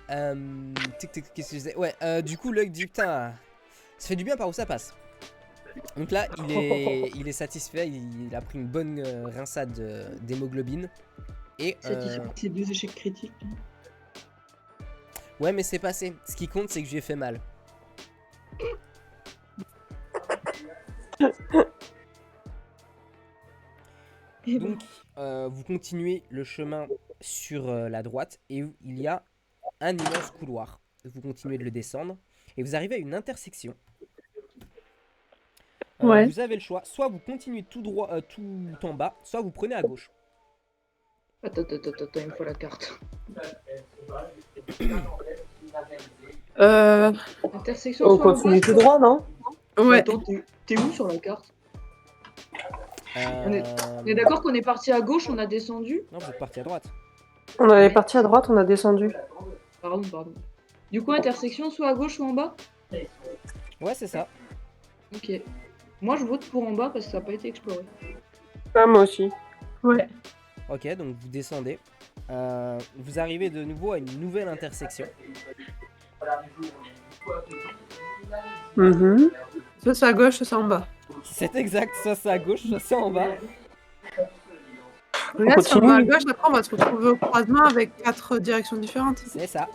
qu'est-ce que je disais? Ouais, du coup, Lux dit putain, ça fait du bien par où ça passe. Donc là, il est satisfait, il a pris une bonne rinsade d'hémoglobine. Et C'est 2 échecs critiques. ouais, mais c'est passé. Ce qui compte, c'est que je lui ai fait mal. Et bon. Donc, vous continuez le chemin sur la droite et il y a un immense couloir. Vous continuez de le descendre et vous arrivez à une intersection. Ouais. Vous avez le choix, soit vous continuez tout droit, tout en bas, soit vous prenez à gauche. Attends, il me faut la carte. Intersection On soit à continue gauche, tout droit, non? Ouais. Attends, t'es où sur la carte? On est Euh, d'accord qu'on est parti à gauche, on a descendu? Non, vous êtes parti à droite. On avait parti à droite, on a descendu. Pardon. Du coup, intersection soit à gauche, soit en bas? Ouais, c'est ça. Ok. Moi, je vote pour en bas parce que ça n'a pas été exploré. Ah, moi aussi. Ouais. Ok, donc vous descendez. Vous arrivez de nouveau à une nouvelle intersection. Mhm. Soit c'est à gauche, soit c'est en bas. C'est exact, soit c'est à gauche, soit c'est en bas. Là, si on continue. va à gauche, après, on va se retrouver au croisement avec 4 directions différentes. C'est ça.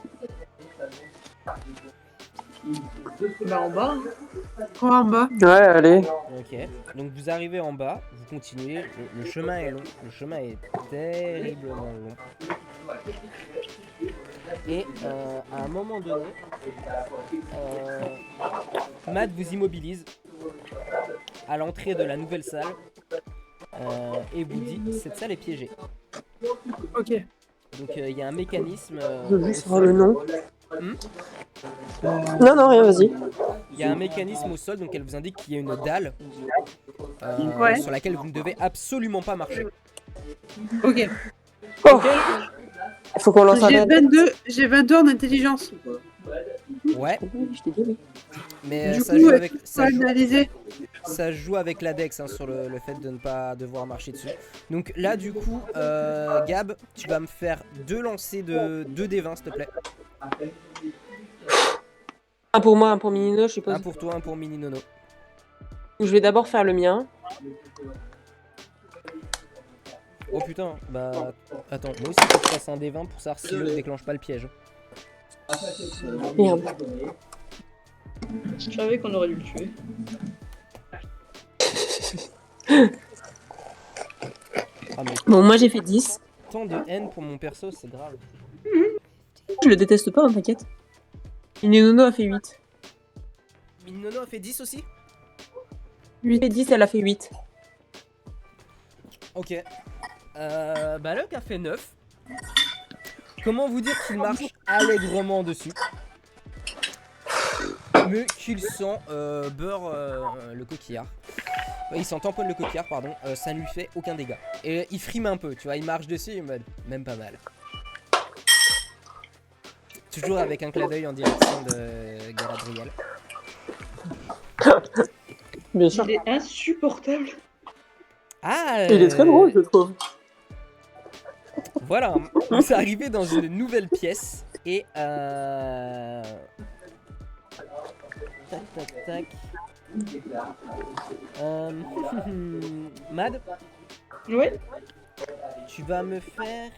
Bah, en bas. Quoi en bas? Ouais, allez. Ok, donc vous arrivez en bas, vous continuez, le chemin est long, le chemin est terriblement long. Et à un moment donné, Matt vous immobilise à l'entrée de la nouvelle salle et vous dit cette salle est piégée. Ok. Donc il y a un mécanisme. Je veux juste voir le nom. Hmm. Non, non, rien, vas-y. Il y a un mécanisme au sol, donc elle vous indique qu'il y a une dalle Ouais. sur laquelle vous ne devez absolument pas marcher. Ok. Oh, il faut qu'on lance un J'ai 22 en intelligence. Ouais, Je t'ai dit oui. mais Du ça, coup, joue faut avec, analyser. ça joue avec la dex hein, sur le fait de ne pas devoir marcher dessus. Donc là, du coup, Gab, tu vas me faire 2 lancers de 2 D20 s'il te plaît. Un pour moi, un pour Minino, je suppose. Un pour toi, un pour Mini Nono. Je vais d'abord faire le mien. Oh putain, bah attends, moi aussi faut que je fasse un D20 pour savoir si l'autre déclenche pas le piège. Merde. Je savais qu'on aurait dû le tuer. Ah mais Bon, moi j'ai fait 10. tant de haine pour mon perso, c'est grave. Je le déteste pas, hein, t'inquiète. Minino a fait 8. Mini Nono a fait 10 aussi? 8 et 10, elle a fait 8. Ok. Bah Luck a fait 9. Comment vous dire qu'il marche allègrement dessus, mais qu'il sent beurre le coquillard. Ouais, il sent tamponne le coquillard, pardon. Ça ne lui fait aucun dégât. Et il frime un peu, tu vois, il marche dessus, il mode même pas mal. Toujours avec un clin d'œil en direction de Galadriel. Bien sûr. Il est insupportable. Ah Il est très drôle, je trouve. Voilà, vous arrivez dans une nouvelle pièce et tac tac tac. Mad, Ouais. tu vas me faire,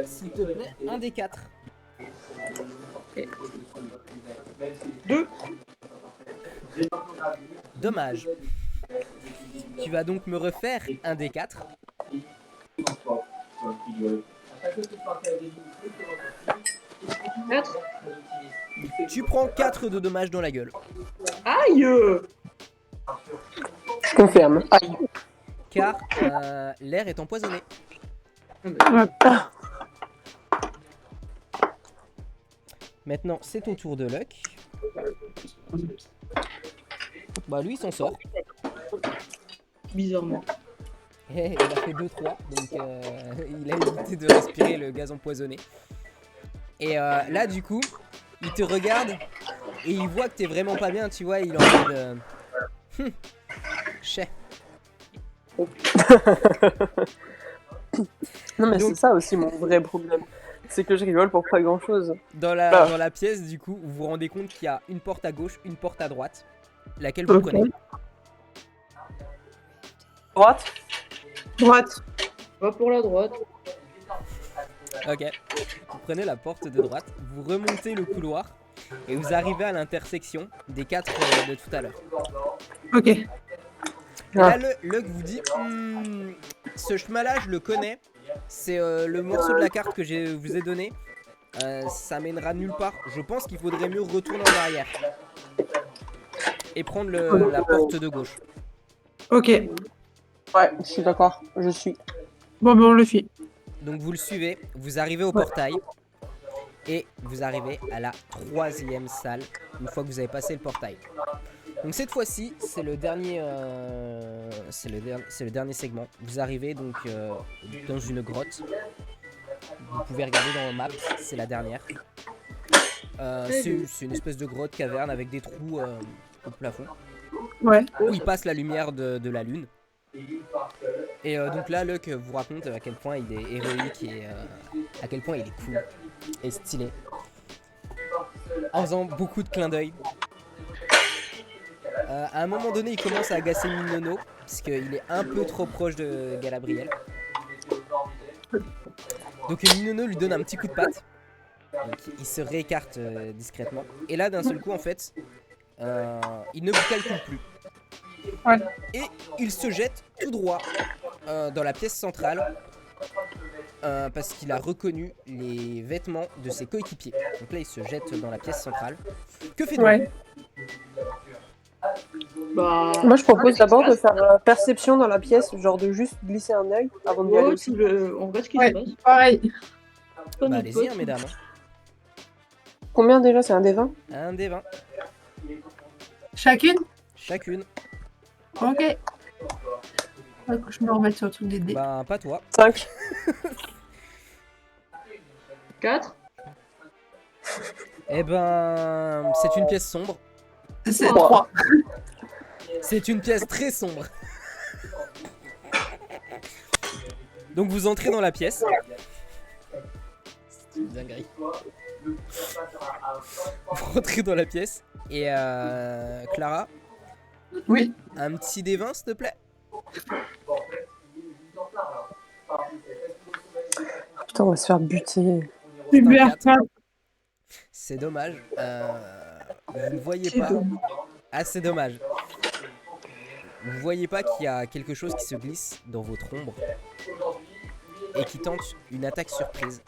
s'il te plaît, un des 4. 2. Dommage. Tu vas donc me refaire un des 4. 4. Tu prends 4 de dommages dans la gueule. Aïe. Je confirme. Aïe. Car l'air est empoisonné. Maintenant, c'est au tour de Luck. Bah lui, il s'en sort. Bizarrement. Il a fait 2-3, donc il a évité de respirer le gaz empoisonné. Et là, du coup, il te regarde et il voit que t'es vraiment pas bien, tu vois, il est en mode... Chais. Non, mais Donc- c'est ça aussi mon vrai problème. C'est que je rigole pour pas grand chose. Dans Ah. la pièce, du coup, vous vous rendez compte qu'il y a une porte à gauche, une porte à droite, laquelle vous Ok. prenez. Droite. Droite. Va pour la droite. Ok. Vous prenez la porte de droite, vous remontez le couloir et vous arrivez à l'intersection des 4 de tout à l'heure. Ok. Et là, Luck vous dit ce chemin-là, je le connais. C'est le morceau de la carte que je vous ai donné. Ça mènera nulle part. Je pense qu'il faudrait mieux retourner en arrière et prendre la porte de gauche. Ok. Ouais, je suis d'accord. Je suis. Bon, ben on le fit. Donc vous le suivez, vous arrivez au portail et vous arrivez à la 3e salle une fois que vous avez passé le portail. Donc cette fois-ci, c'est le dernier, c'est le dernier segment. Vous arrivez donc dans une grotte. Vous pouvez regarder dans le map, c'est la dernière. C'est une espèce de grotte caverne avec des trous au plafond Ouais. où il passe la lumière de la lune. Et donc là, Luck vous raconte à quel point il est héroïque et à quel point il est cool et stylé. En faisant beaucoup de clins d'œil. À un moment donné, il commence à agacer Minono parce qu'il est un peu trop proche de Galadriel. Donc Minono lui donne un petit coup de patte. Donc il se réécarte discrètement. Et là, d'un seul coup, en fait, il ne vous calcule plus. Ouais. Et il se jette tout droit dans la pièce centrale parce qu'il a reconnu les vêtements de ses coéquipiers. Donc là, il se jette dans la pièce centrale. Que fait-on? Ouais. Bah. Moi, je propose d'abord de faire perception dans la pièce, genre de juste glisser un œil avant de y aller Ouais, aussi. on regarde ce qui Ouais. se passe. Pareil. C'est pas Bah, notre allez-y, pote. hein, mesdames. Combien déjà? C'est un des 20? Un des 20. Chacune? Chacune. Ok. Faut que je me remette sur le truc des dés. Bah, pas toi. 5. 4. Eh ben, c'est une pièce sombre. C'est 3. 3. C'est une pièce très sombre. Donc vous entrez dans la pièce. C'est une dinguerie. Vous rentrez dans la pièce. Et Clara, Oui. un petit des 20 s'il te plaît. Putain, on va se faire buter. Super. C'est dommage. Vous ne voyez C'est pas. dommage. Ah, c'est dommage. Vous voyez pas qu'il y a quelque chose qui se glisse dans votre ombre et qui tente une attaque surprise.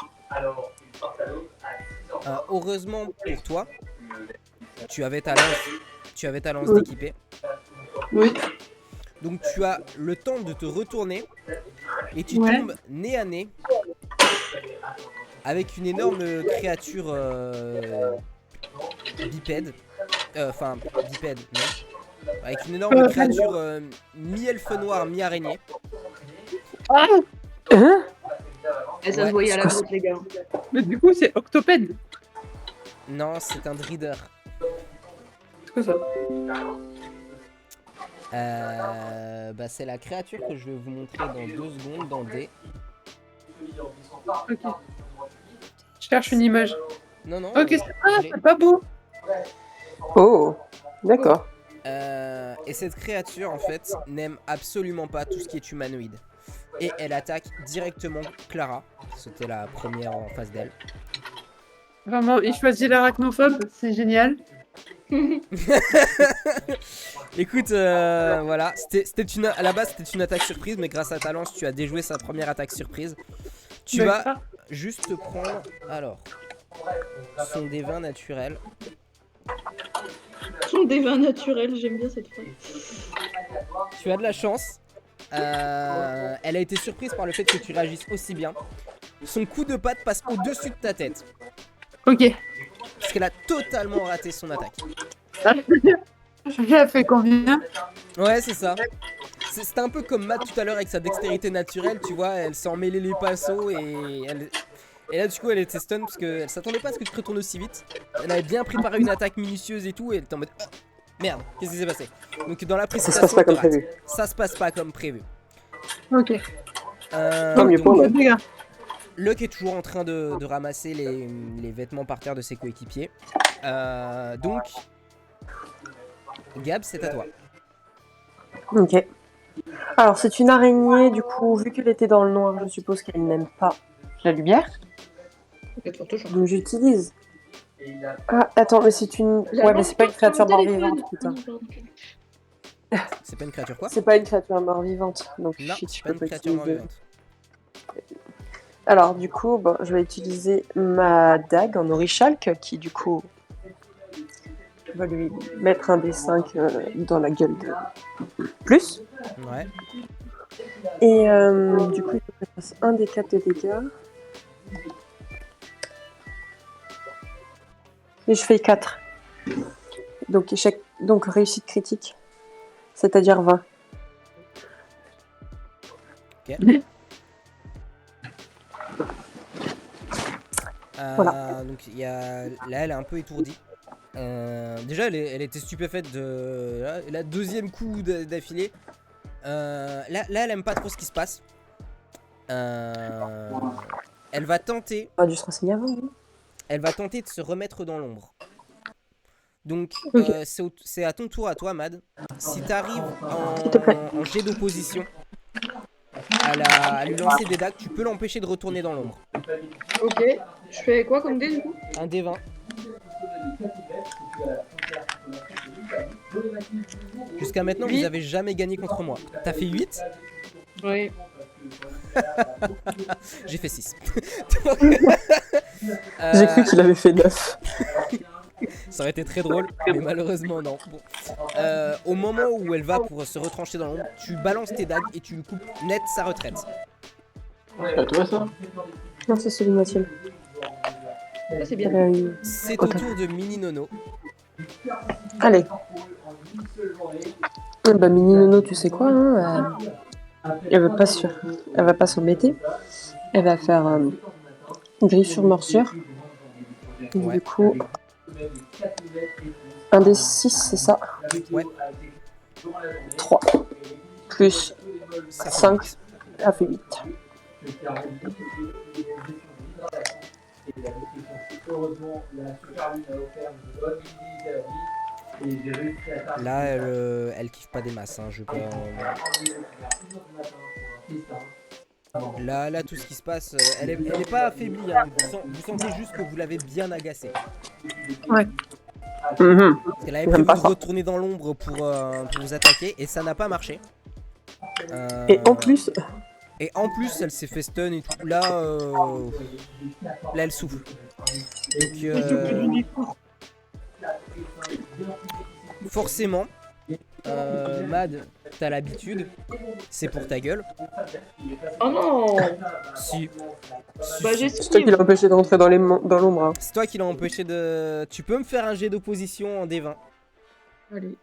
Heureusement pour toi, tu avais ta lance d'équipée. Oui. Donc tu as le temps de te retourner et tu Ouais. tombes nez à nez avec une énorme créature bipède. Enfin, bipède, non. Avec une énorme créature mi-elfe noir, mi-araignée. Ah, Hein? Et ça Ouais. se voyait à la route, les gars. mais du coup, c'est octopède. Non, c'est un dreader. C'est quoi ça? Bah, c'est la créature que je vais vous montrer dans 2 secondes dans D. Ok. Je cherche une image. Non, non. Ok, je l'ai. c'est pas beau. Oh, d'accord. Et cette créature, en fait, n'aime absolument pas tout ce qui est humanoïde. Et elle attaque directement Clara. C'était la première en face d'elle. Vraiment, il choisit l'arachnophobe, c'est génial. Écoute, voilà. À la base, c'était une attaque surprise, mais grâce à ta lance, tu as déjoué sa première attaque surprise. Tu vas D'accord. juste prendre, alors, son des 20 naturel. Son des vins naturels, j'aime bien cette phrase. Tu as de la chance. Elle a été surprise par le fait que tu réagisses aussi bien. Son coup de patte passe au-dessus de ta tête. Ok. Parce qu'elle a totalement raté son attaque. J'ai a fait combien? Ouais, c'est ça. C'était un peu comme Matt tout à l'heure avec sa dextérité naturelle, tu vois. Elle s'est emmêlée les pinceaux et là, du coup, elle était stun parce qu'elle s'attendait pas à ce que tu te retournes aussi vite. Elle avait bien préparé une attaque minutieuse et tout, et elle était en mode oh, merde, qu'est-ce qui s'est passé? Donc, dans la Ça se précipitation, passe pas comme t'as raté. prévu. Ça se passe pas comme prévu. Ok. Tant mieux donc, pour moi. Les gars. Luck est toujours en train de ramasser les vêtements par terre de ses coéquipiers. Donc, Gab, c'est à toi. Ok. Alors, c'est une araignée, du coup, vu qu'elle était dans le noir, je suppose qu'elle n'aime pas la lumière. Il y a de fortes chances. Donc, j'utilise. Ah, attends, mais c'est une. Ouais, mais c'est pas une créature mort-vivante, putain. C'est pas une créature quoi? C'est pas une créature mort-vivante. Donc, Non, shit, c'est je pas peux une pas créature utiliser. mort-vivante. Alors, du coup, bon, je vais utiliser ma dague en orichalque, qui, du coup, va lui mettre un des 5 dans la gueule de plus. Ouais. Et du coup, il faut que je fasse un des 4 de dégâts. Et je fais 4. Donc, donc réussite critique. C'est-à-dire 20. Voilà. Donc là elle est un peu étourdie. Déjà elle était stupéfaite de la deuxième coup d'affilée. Là elle aime pas trop ce qui se passe. Elle va tenter. On a dû se renseigner avant. Hein. Elle va tenter de se remettre dans l'ombre. Donc Ok. c'est à ton tour à toi Mad. Si t'arrives S'il te plaît. en jet d'opposition à lui lancer des dagues, tu peux l'empêcher de retourner dans l'ombre. Ok. Je fais quoi comme dé du coup? Un D20. Jusqu'à maintenant, vous avez jamais gagné contre moi. T'as fait 8? Oui. J'ai fait 6. J'ai cru qu'il avait fait 9. Ça aurait été très drôle, mais malheureusement non. Bon. Au moment où elle va pour se retrancher dans l'ombre, tu balances tes dagues et tu lui coupes net sa retraite. À toi ça? Non, c'est celui de Mathilde. Ça, c'est bien. C'est au tour de Mini Nono. Allez. Bah, Mini Nono, tu sais quoi, hein, elle va pas s'embêter. Elle va faire griffe sur morsure. Et Ouais. du coup, un des 6, c'est ça? Ouais. 3. Plus Ça fait 5, huit. ça fait 8. Là, elle kiffe pas des masses. Hein. Je vais pas. Là, tout ce qui se passe, elle est pas affaiblie. Hein. Vous sentez juste que vous l'avez bien agacée. Ouais. Parce qu'elle avait J'aime prévu pas de ça. retourner dans l'ombre pour vous attaquer et ça n'a pas marché. Et en plus, Elle s'est fait stun et tout. Là, elle souffle. Donc, forcément, Mad, t'as l'habitude. C'est pour ta gueule. Oh non. Si. Bah, j'ai c'est toi qui l'as empêché de rentrer dans l'ombre. Hein. C'est toi qui l'as empêché de. Tu peux me faire un jet d'opposition en D20. Allez.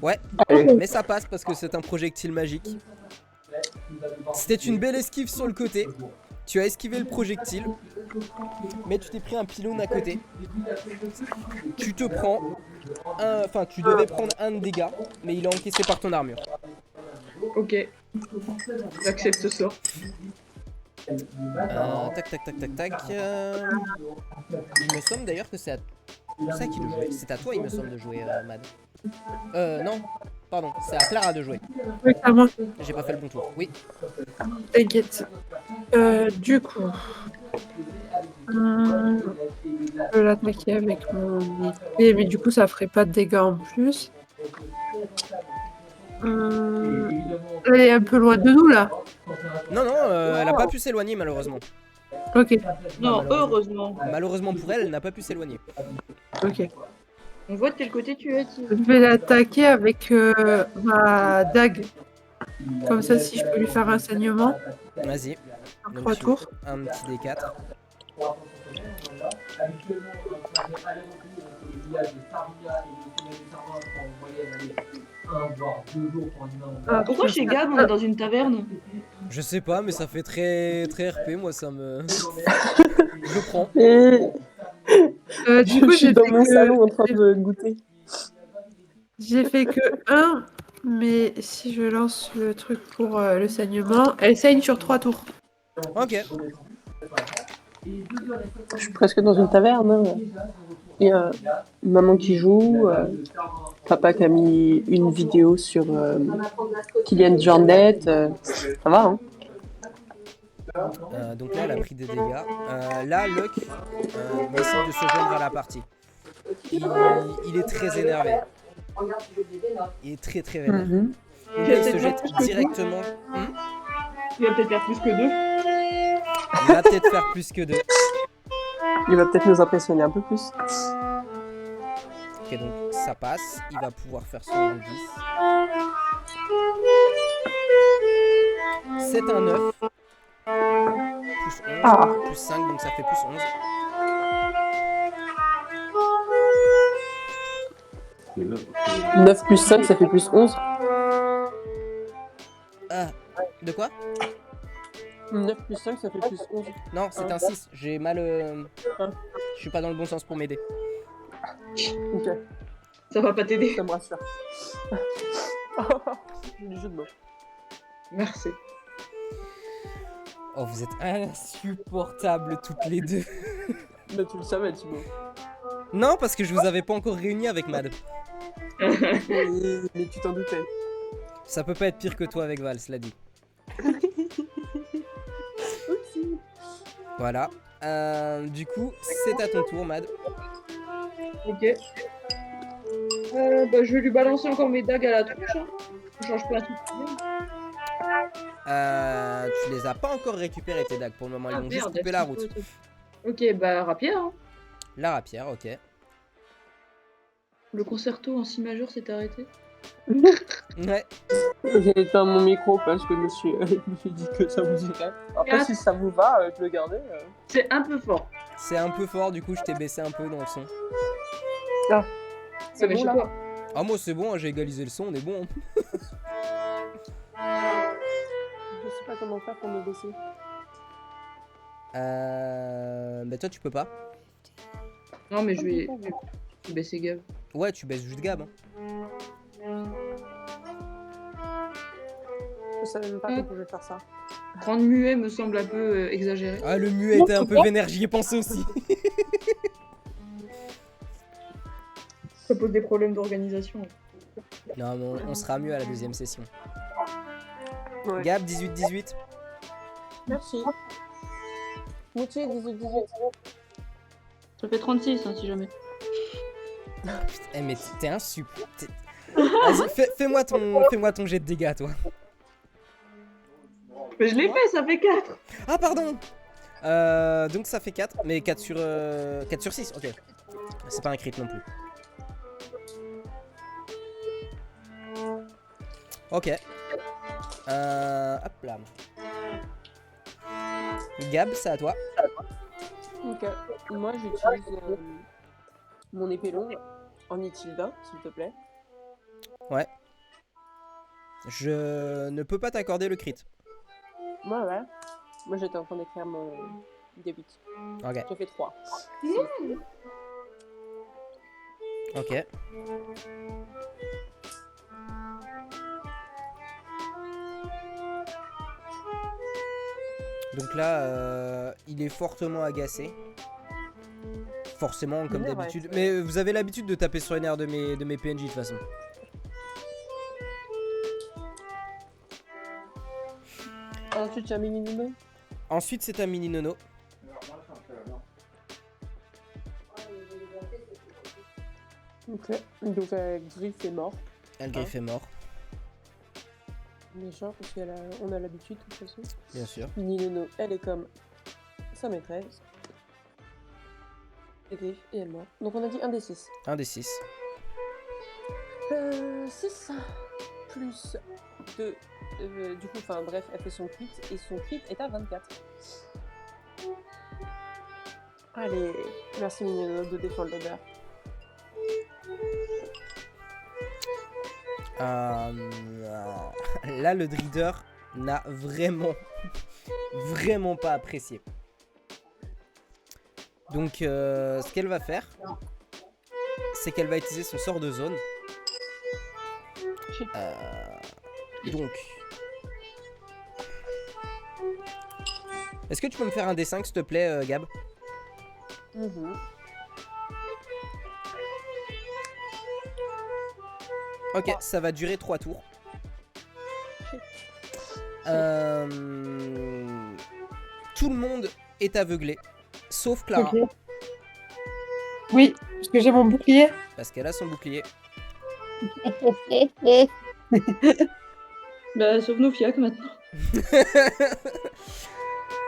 Ouais, Allez. mais ça passe parce que c'est un projectile magique. C'était une belle esquive sur le côté. Tu as esquivé le projectile, mais tu t'es pris un pylône à côté. Tu te prends enfin, tu devais prendre un de dégâts, mais il est encaissé par ton armure. Ok. J'accepte ce sort. Tac, tac, tac, tac, tac. Il me semble d'ailleurs que c'est à ça qui le jouait. C'est à toi, il me semble, de jouer, Mad. Non, pardon, c'est à Clara de jouer. Oui, à moi. J'ai pas fait le bon tour. Oui. T'inquiète. Du coup, je peux l'attaquer avec mon épée, mais du coup, ça ferait pas de dégâts en plus. Elle est un peu loin de nous, là. Non, non, elle a pas pu s'éloigner malheureusement. Ok, Non, heureusement. Malheureusement pour elle, elle n'a pas pu s'éloigner. ok. On voit de quel côté tu es, Tim. Je vais l'attaquer avec ma dague. Comme ça, si je peux lui faire un saignement. Vas-y. En Donc, 3 tu- tours. Un petit D4. Ah, Pourquoi chez Gab on est dans une taverne? Je sais pas, mais ça fait très RP, moi ça me. Je le prends. Et du coup, je suis j'ai dans fait mon que- salon en train de goûter. J'ai fait que 1, mais si je lance le truc pour le saignement, elle saigne sur 3 tours. Ok. Je suis presque dans une taverne. Hein. Il y a maman qui joue, papa qui a mis une vidéo sur Kylian Jornet. Ça va, hein? Donc là, elle a pris des dégâts. Là, Luck décide de se joindre à la partie. Il est très énervé. Il est très très vénère. Mhm. Donc là, il se jette directement. Il va peut-être faire plus que 2. Il va peut-être faire plus que 2. Il va peut-être nous impressionner un peu plus. Ok, donc ça passe. Il va pouvoir faire son 10. C'est un 9. Plus 11. Ah. Plus 5, donc ça fait plus 11. Et là, 9 plus 5, ça fait plus 11. Ah, de quoi? 9 plus 5, ça fait plus 11. Non, c'est un 6. J'ai mal. Je suis pas dans le bon sens pour m'aider. Ok, Ça va pas t'aider. ça me rassure. J'ai du jeu de mots. Merci. Oh, vous êtes insupportables toutes les deux. Mais tu le savais, Thibaut. Non, parce que je vous avais pas encore réunis avec Mad. Mais tu t'en doutais. Ça peut pas être pire que toi avec Val, cela dit. Voilà. Du coup, c'est à ton tour, Mad. Ok. Bah, je vais lui balancer encore mes dagues à la tronche. Hein. Je change pas un truc. Tu les as pas encore récupérées tes dagues pour le moment, ils Ah, vont juste merde, couper la route. Ok, bah rapière. Hein. La rapière, ok. Le concerto en si majeur s'est arrêté. Ouais. J'ai éteint mon micro parce que je me suis dit que ça vous irait. Après, si ça vous va, je le gardais. C'est un peu fort. C'est un peu fort, du coup je t'ai baissé un peu dans le son. C'est mais bon, je sais là pas. Ah moi c'est bon, hein, j'ai égalisé le son, on est bon. Je sais pas comment faire pour me baisser. Bah toi tu peux pas. Non, mais je vais baisser Gab. Ouais, tu baisses juste Gab. Hein. Je savais même pas qu'on pouvait faire ça. Prendre muet me semble un peu exagéré. Ah le muet était un peu vénère, j'y ai pensé aussi. Ça pose des problèmes d'organisation. Non mais on sera mieux à la deuxième session. Ouais. Gab 18-18. Merci. Moutier 18-18. Ça fait 36 hein, si jamais. Eh mais t'es un sup. Vas-y, fais-moi ton jet de dégâts toi. Mais je l'ai fait, ça fait 4. Ah pardon. Donc ça fait 4, mais 4 sur 6, ok. C'est pas un crit non plus. Ok. Hop là. Gab, c'est à toi. Ok. Moi, j'utilise mon épée longue en Itilda, s'il te plaît. Ouais. Je ne peux pas t'accorder le crit. Ouais. Moi, j'étais en train d'écrire mon début. Ok. J'ai fait 3. Ok. Donc là, il est fortement agacé. Forcément, comme Ouais, d'habitude. ouais. Mais vous avez l'habitude de taper sur les nerfs de mes PNJ de toute façon. Ensuite, j'ai un mini Nuno. Ensuite, c'est un mini nono. Ok. Donc, Griff est mort. Elle griffe est mort, Méchant, parce qu'on a l'habitude, de toute façon. bien sûr. Mini Nuno, elle est comme sa maîtresse. Et Griff, et elle meurt. Donc, on a dit 1 des 6. Un des 6. 6 plus 2. Du coup, enfin bref, elle fait son crit et son crit est à 24. Allez, merci Mignonne de défendre l'honneur. Là, le Dreader n'a vraiment pas apprécié. Donc, ce qu'elle va faire, c'est qu'elle va utiliser son sort de zone. Donc, est-ce que tu peux me faire un D5 s'il te plaît, Gab? Ok, ça va durer 3 tours. Tout le monde est aveuglé, sauf Clara, Ok. Oui, parce que j'ai mon bouclier. parce qu'elle a son bouclier. Bah, sauf nos fiacs maintenant.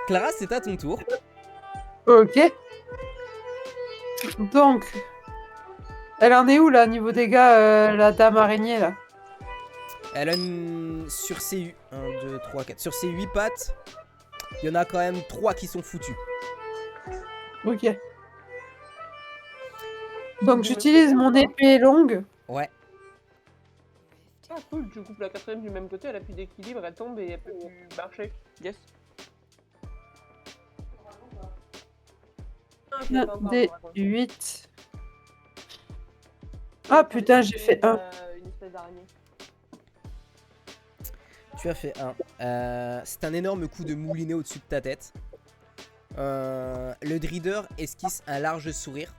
Clara, c'est à ton tour. Ok. Donc, elle en est où là, niveau dégâts, la dame araignée là? Elle a une... Sur ses... 1, 2, 3, 4... Sur ses 8 pattes, il y en a quand même 3 qui sont foutus. Ok. Donc j'utilise mon épée longue. Ouais. Ah cool, tu coupes la quatrième du même côté, elle a plus d'équilibre, elle tombe et elle peut plus marcher. Yes. Des 8. Ah putain, j'ai fait 1. Une espèce d'araignée. Tu as fait 1. C'est un énorme coup de moulinet au-dessus de ta tête. Le Dreader esquisse un large sourire.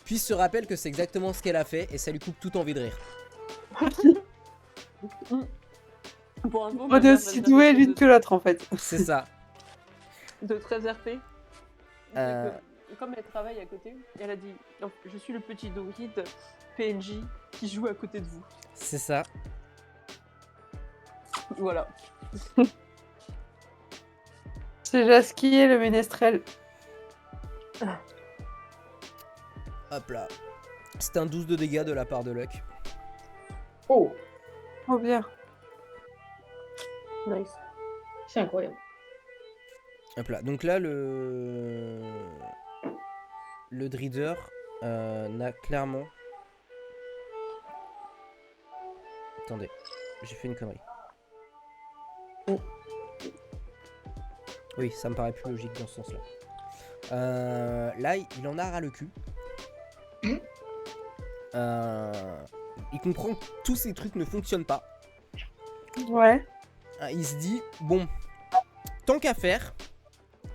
Puis se rappelle que c'est exactement ce qu'elle a fait et ça lui coupe toute envie de rire. Pour info, On est aussi doué l'une que l'autre en fait. C'est ça. De 13 RP. Comme elle travaille à côté, elle a dit donc, je suis le petit druide PNJ qui joue à côté de vous. C'est ça. Voilà. C'est Jaski et le ménestrel. Hop là. C'est un 12 de dégâts de la part de Luck. Oh, Oh bien. Nice. c'est incroyable. Hop là. Donc là, le Dreader n'a clairement... Attendez, j'ai fait une connerie. Oui, ça me paraît plus logique dans ce sens-là. Là, il en a ras le cul. Il comprend que tous ces trucs ne fonctionnent pas. Ouais. Il se dit, bon, tant qu'à faire,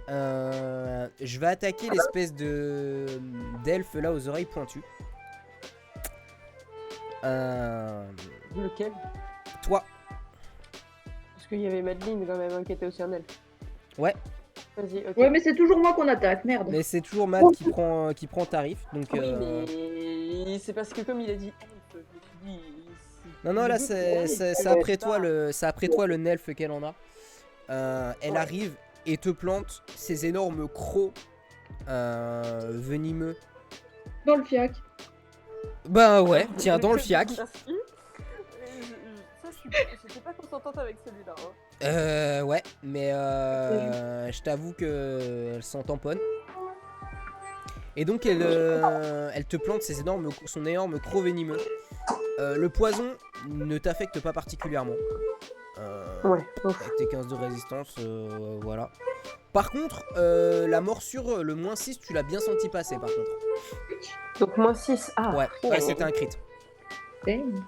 je vais attaquer l'espèce d'elfe là aux oreilles pointues. Lequel? Toi. Parce qu'il y avait Madeline quand même qui était aussi un elfe. Ouais. Vas-y, ok. Ouais, mais c'est toujours moi qu'on attaque, merde. Mais c'est toujours Matt qui prend tarif. Donc, Oui, mais c'est parce que comme il a dit elfe, je me suis dit... Non, non, là, c'est après toi le Nelf qu'elle en a. Elle arrive et te plante ces énormes crocs venimeux. Dans le fiac. Bah ouais, tiens, dans le fiac. Merci. J'étais pas consentante avec celui-là. Hein. Ouais, mais je t'avoue que elle s'en tamponne. Et donc elle te plante son énorme croc venimeux. Le poison ne t'affecte pas particulièrement. Ouais. Avec tes 15 de résistance, voilà. Par contre, la morsure, le -6, tu l'as bien senti passer par contre. Donc -6. Ah. Ouais, c'était un crit. Damn.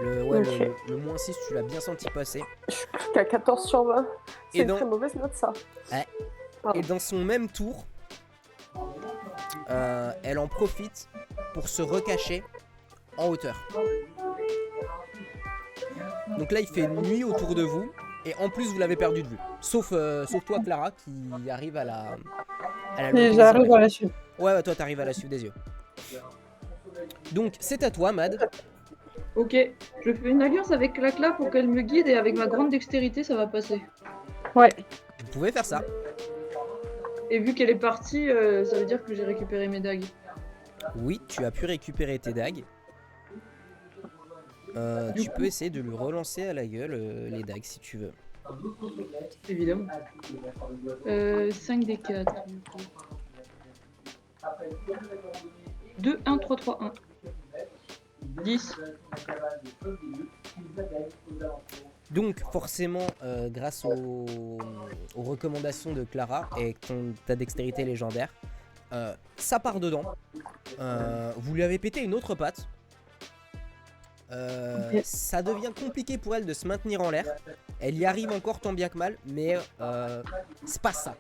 Le -6, tu l'as bien senti passer. Je suis qu'à 14 sur 20. C'est Et une dans- très mauvaise note, ça. Ouais. Pardon. Et dans son même tour, elle en profite pour se recacher en hauteur. Donc là, il fait nuit autour de vous. Et en plus, vous l'avez perdu de vue. Sauf toi, Clara, qui arrive à la Et localiser. j'arrive à la suite. Ouais, toi, t'arrives à la suivre des yeux. Donc, c'est à toi, Mad. Ok, je fais une alliance avec Clacla pour qu'elle me guide et avec ma grande dextérité, ça va passer. Ouais. Vous pouvez faire ça. Et vu qu'elle est partie, ça veut dire que j'ai récupéré mes dagues. Oui, tu as pu récupérer tes dagues. Tu peux essayer de lui relancer à la gueule les dagues si tu veux. Évidemment. 5 des 4. 2, 1, 3, 3, 1. 10. Donc forcément, grâce aux recommandations de Clara et ta dextérité légendaire, ça part dedans. Vous lui avez pété une autre patte. Ça devient compliqué pour elle de se maintenir en l'air. Elle y arrive encore tant bien que mal, mais c'est pas ça.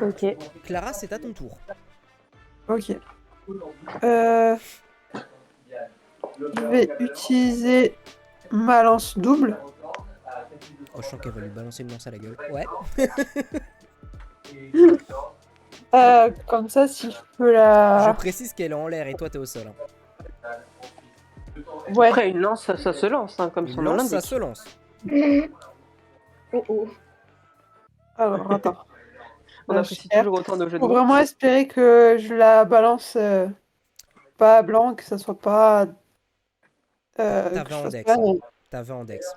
Ok. Clara, c'est à ton tour. Ok. Je vais utiliser ma lance double. Oh, je sens qu'elle va lui balancer une lance à la gueule. Ouais. Comme ça, si je peux Je la... précise qu'elle est en l'air et toi t'es au sol. Hein. Ouais. Après, une lance, ça se lance, hein, comme Une son nom lance, ça l'indique. se lance. Oh oh. Alors, attends. On apprécie toujours autant nos jeux de Faut mots. vraiment espérer que je la balance pas à blanc, que ça soit pas... T'as que je 20 en fasse dex. pas, mais- T'as 20 en dex.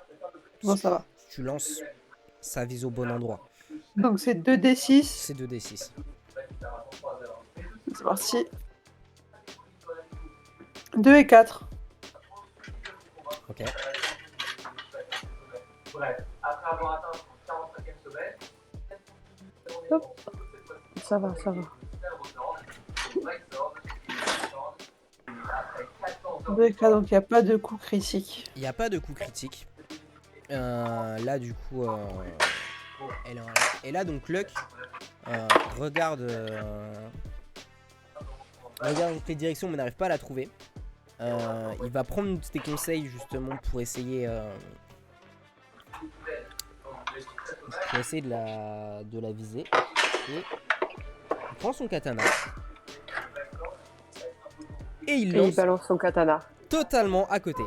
Bon, ça va. Tu lances, ça vise au bon endroit. Donc c'est 2d6. C'est 2d6. C'est parti. 2 et 4. Ok. Ça va, ça va. 2 et 4, donc il n'y a pas de coup critique. Il n'y a pas de coup critique. Là, du coup, elle est en l'air. Et là, donc, Luck regarde dans tes directions, mais n'arrive pas à la trouver. Il va prendre tes conseils, justement, pour essayer de la viser. Et il prend son katana. Et il Et il lance balance son katana. totalement à côté.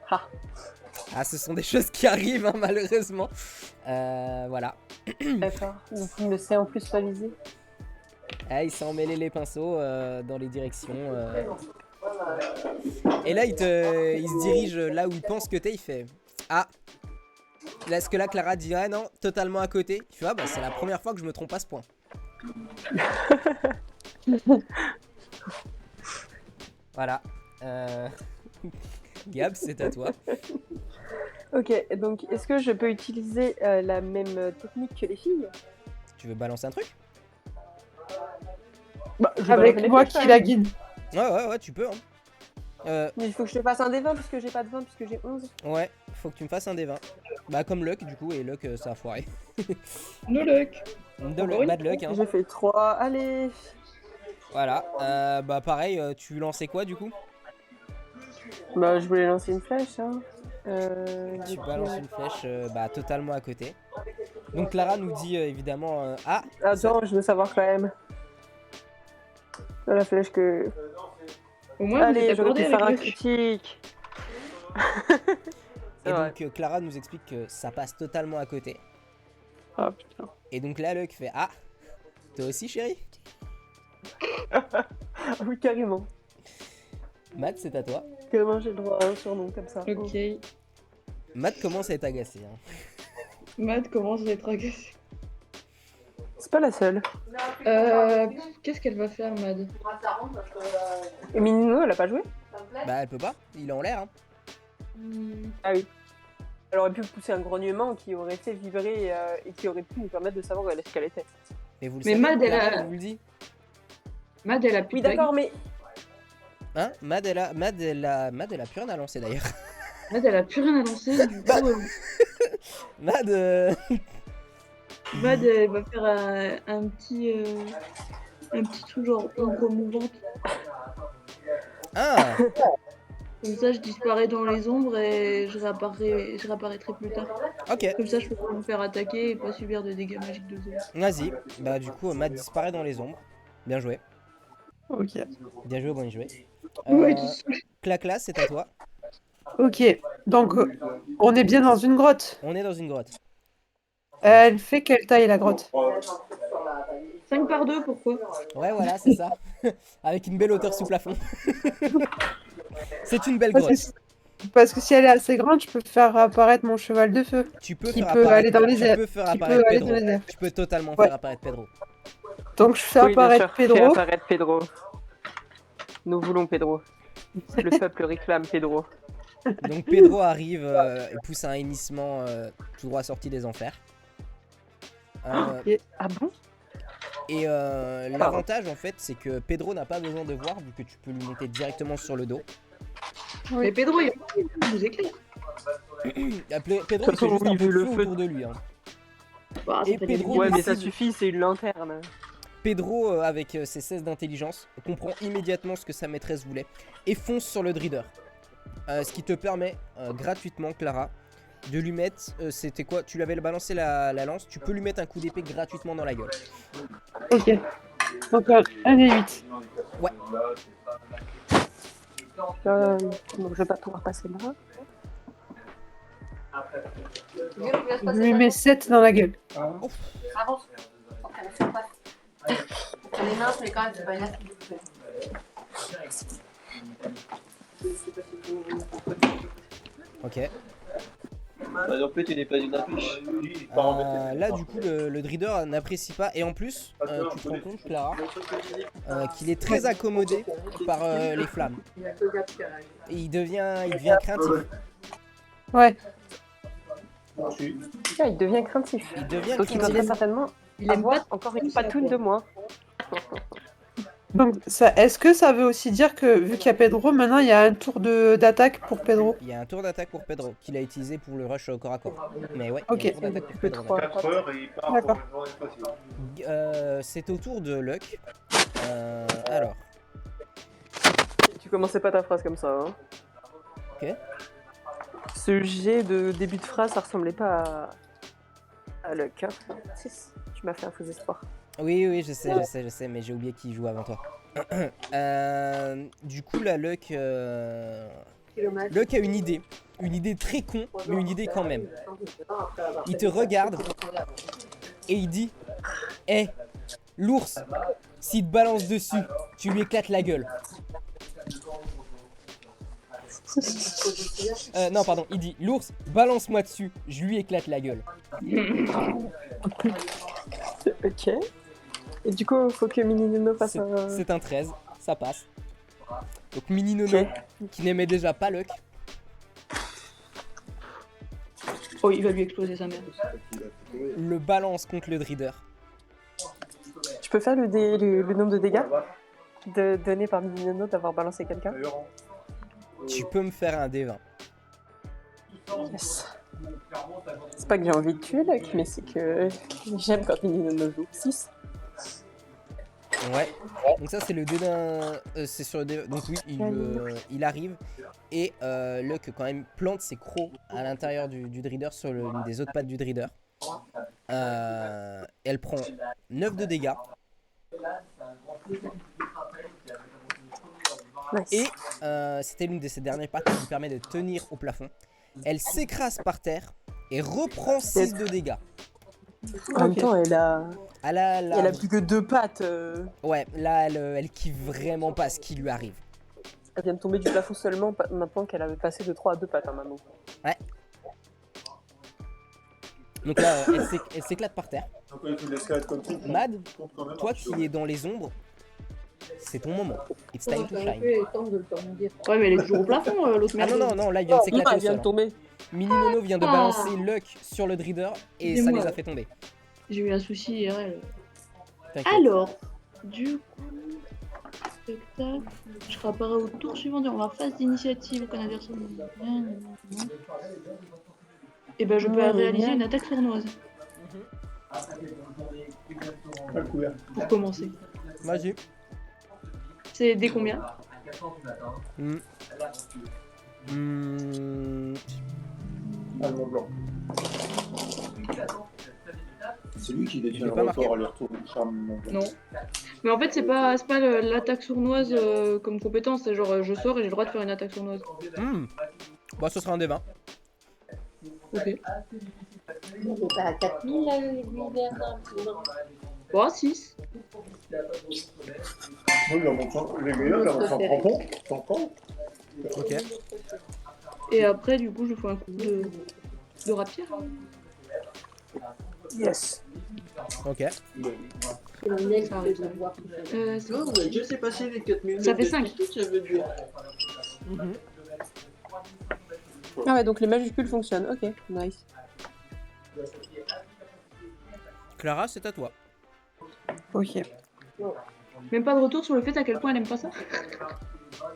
Ah. Ah, ce sont des choses qui arrivent, hein, malheureusement. Voilà. D'accord. Donc il ne sait en plus pas viser. Ah, il s'est emmêlé les pinceaux dans les directions. Et là, il se dirige là où il pense que t'es. Il fait ah. Là, est-ce que là, Clara dit ah non, totalement à côté. Tu vois, bah, c'est la première fois que je me trompe à ce point. Voilà. Gab, c'est à toi. Ok, donc est-ce que je peux utiliser la même technique que les filles? Tu veux balancer un truc? Bah, je vais Avec balancer les moi flèches, qui quand la même. guide. Ouais, tu peux. Hein. Mais il faut que je te fasse un des 20 puisque j'ai pas de 20 puisque j'ai 11. Ouais, faut que tu me fasses un des 20. Bah, comme Luck, du coup, et Luck, ça a foiré. No luck. Bad luck, hein. J'ai fait 3, allez. Voilà. Bah, pareil, tu lançais quoi, du coup? Bah je voulais lancer une flèche, hein. Tu balances une flèche bah, totalement à côté. Donc Clara nous dit évidemment ah. Attends, je veux savoir quand même. La flèche que... Au moins, vous Allez, êtes j'aurais accordé pu faire un avec Luc. critique. Et Ouais. donc Clara nous explique que ça passe totalement à côté. Ah putain. Et donc là Luck fait ah. Toi aussi chérie? Oui, carrément. Matt, c'est à toi. Carrément, j'ai le droit à un surnom comme ça. Ok. Matt commence à être agacé. Hein. Matt commence à être agacé. C'est pas la seule. Qu'est-ce qu'elle va faire, Mad? Et Minino, elle a pas joué? Bah elle peut pas, il est en l'air. Hein. Ah oui. Elle aurait pu pousser un grognement qui aurait fait vibrer et qui aurait pu nous permettre de savoir où est-ce qu'elle était. Mais vous le Mais savez, Mad, elle Clara, a- elle vous le dit. Mad, elle a plus Oui, de bague. d'accord, mais... Hein Mad elle a plus rien à lancer d'ailleurs. Mad, elle a plus rien à lancer. Du coup, Mad Mad, elle va faire un petit truc genre ombre mouvante. Ah. Comme ça, je disparais dans les ombres et je réapparaîtrai plus tard. Ok, Comme ça, je peux pas me faire attaquer et pas subir de dégâts magiques de zone. vas-y. Bah du coup Mad disparaît dans les ombres. Bien joué. Ok. Bien joué, bon joué. Ouais, tout seul. Clacla, c'est à toi. Ok. Donc, on est bien dans une grotte. On est dans une grotte. Elle fait quelle taille la grotte? 5 par 2, pourquoi? Ouais, voilà, c'est ça. Avec une belle hauteur sous plafond. C'est une belle Parce que, grotte. parce que si elle est assez grande, je peux faire apparaître mon cheval de feu. Tu peux qui faire peut apparaître, aller dans les tu airs. peux faire Qui apparaître peut aller Pedro. dans les airs. Tu peux totalement Ouais. faire apparaître Pedro. Donc, je fais Oui, bien apparaître sûr, fais Pedro. apparaître Pedro. Nous voulons Pedro. Le peuple réclame Pedro. Donc Pedro arrive et pousse un hennissement tout droit sorti des enfers. Ah bon? Et l'avantage en fait, c'est que Pedro n'a pas besoin de voir vu que tu peux lui monter directement sur le dos. Mais Pedro, il vous éclaire. Pedro il fait juste un oui, peu de vu le feu feu. autour de lui. Hein. Bah, Et ça fait des Pedro, dégâts. Ouais, mais ça décide- suffit, c'est une lanterne. Pedro, avec ses 16 d'intelligence, comprend immédiatement ce que sa maîtresse voulait et fonce sur le Dreader. Ce qui te permet gratuitement, Clara, de lui mettre. C'était quoi? Tu lui avais balancé la lance, tu peux lui mettre un coup d'épée gratuitement dans la gueule. Ok. Donc, un des 8. Donc je vais pas pouvoir passer là. Je lui mets 7 dans la gueule. Avance. Les mains sur les cordes, c'est pas une affaire. Ok. En fait, tu n'es pas une affiche. Là, du coup, le Dreader n'apprécie pas. Et en plus, tu te rends compte, Clara, qu'il est très accommodé par les flammes. Et il devient craintif. Ouais. Tiens, il devient craintif. Il devient Donc il va très craintif. certainement Il aime avoir pas encore une ça, patoune quoi. de moins. Donc, est-ce que ça veut aussi dire que, vu qu'il y a Pedro, maintenant il y a un tour d'attaque pour Pedro? Il y a un tour d'attaque pour Pedro qu'il a utilisé pour le rush au corps à corps. Mais ouais, Ok. il y a un tour d'attaque pour Pedro. 4 heures et il part D'accord. pour une journée facile. C'est au tour de Luck. Alors, Tu commençais pas ta phrase comme ça. Hein. Ok. Ce jet de début de phrase, ça ressemblait pas à Luck. Hein. Tu m'as fait un faux espoir. oui, je sais, mais j'ai oublié qui joue avant toi. Du coup, là, Luck a une idée. Une idée très con, mais une idée quand même. Il te regarde et il dit hé, l'ours, s'il te balance dessus, tu lui éclates la gueule. Non, pardon, il dit l'ours, balance-moi dessus, je lui éclate la gueule. Ok. Et du coup, faut que Mini Nono fasse un. C'est un 13, ça passe. Donc Mini Nono, qui n'aimait déjà pas Luck. Oh, il va lui exploser sa mère. Le balance contre le Dreader. Tu peux faire le nombre de dégâts donné par Mini Nono d'avoir balancé quelqu'un? Tu peux me faire un D20. Yes. C'est pas que j'ai envie de tuer Luck, mais c'est que j'aime quand Mini Nono joue. 6. Ouais. Donc ça c'est le dé d'un... c'est sur le dé... Donc oui, il arrive. Et Luck quand même plante ses crocs à l'intérieur du Dreader sur l'une des autres pattes du Dreader. Elle prend 9 de dégâts. Nice. Et c'était l'une de ses dernières pattes qui lui permet de tenir au plafond. Elle s'écrase par terre et reprend 6 de dégâts. En même temps, elle a plus que 2 pattes. Ouais, là elle kiffe vraiment pas ce qui lui arrive. Elle vient de tomber du plafond seulement maintenant qu'elle avait passé de 3 à 2 pattes, hein, maman. Ouais. Donc là, elle s'éclate par terre. Mad, toi qui es dans les ombres, c'est ton moment. It's time to shine. Ouais, mais elle est toujours au plafond, l'autre Ah merde. non, là il vient de s'éclater Elle au vient sol. de tomber. Mini Nono vient de balancer Luck sur le Dreader et ça Excusez-moi. les a fait tomber. J'ai eu un souci IRL. T'inquiète. Alors, du coup, spectacle, je réapparais au tour suivant en phase d'initiative aucun adversaire. Et ben je peux réaliser une attaque sournoise pour commencer. Vas-y. C'est dès combien? Blanc. C'est lui qui détient J'ai le pas marqué. record aller-retour du charme blanc. Non. Mais en fait, c'est pas l'attaque sournoise comme compétence, c'est genre je sors et j'ai le droit de faire une attaque sournoise. Bah ce sera un D20. Ok. T'as à 4000 là, l'univers. Bon, 6. Oui, là, les meilleurs, là, on s'en prend pas. T'en prends. Ok. Et après, du coup, je fais un coup de rapier. Yes. Ok. Ça arrive. C'est Non, on a déjà passé les 4000. Ça fait 5. Ah ouais, donc les majuscules fonctionnent. Ok, nice. Clara, c'est à toi. Ok. Même pas de retour sur le fait à quel point elle aime pas ça.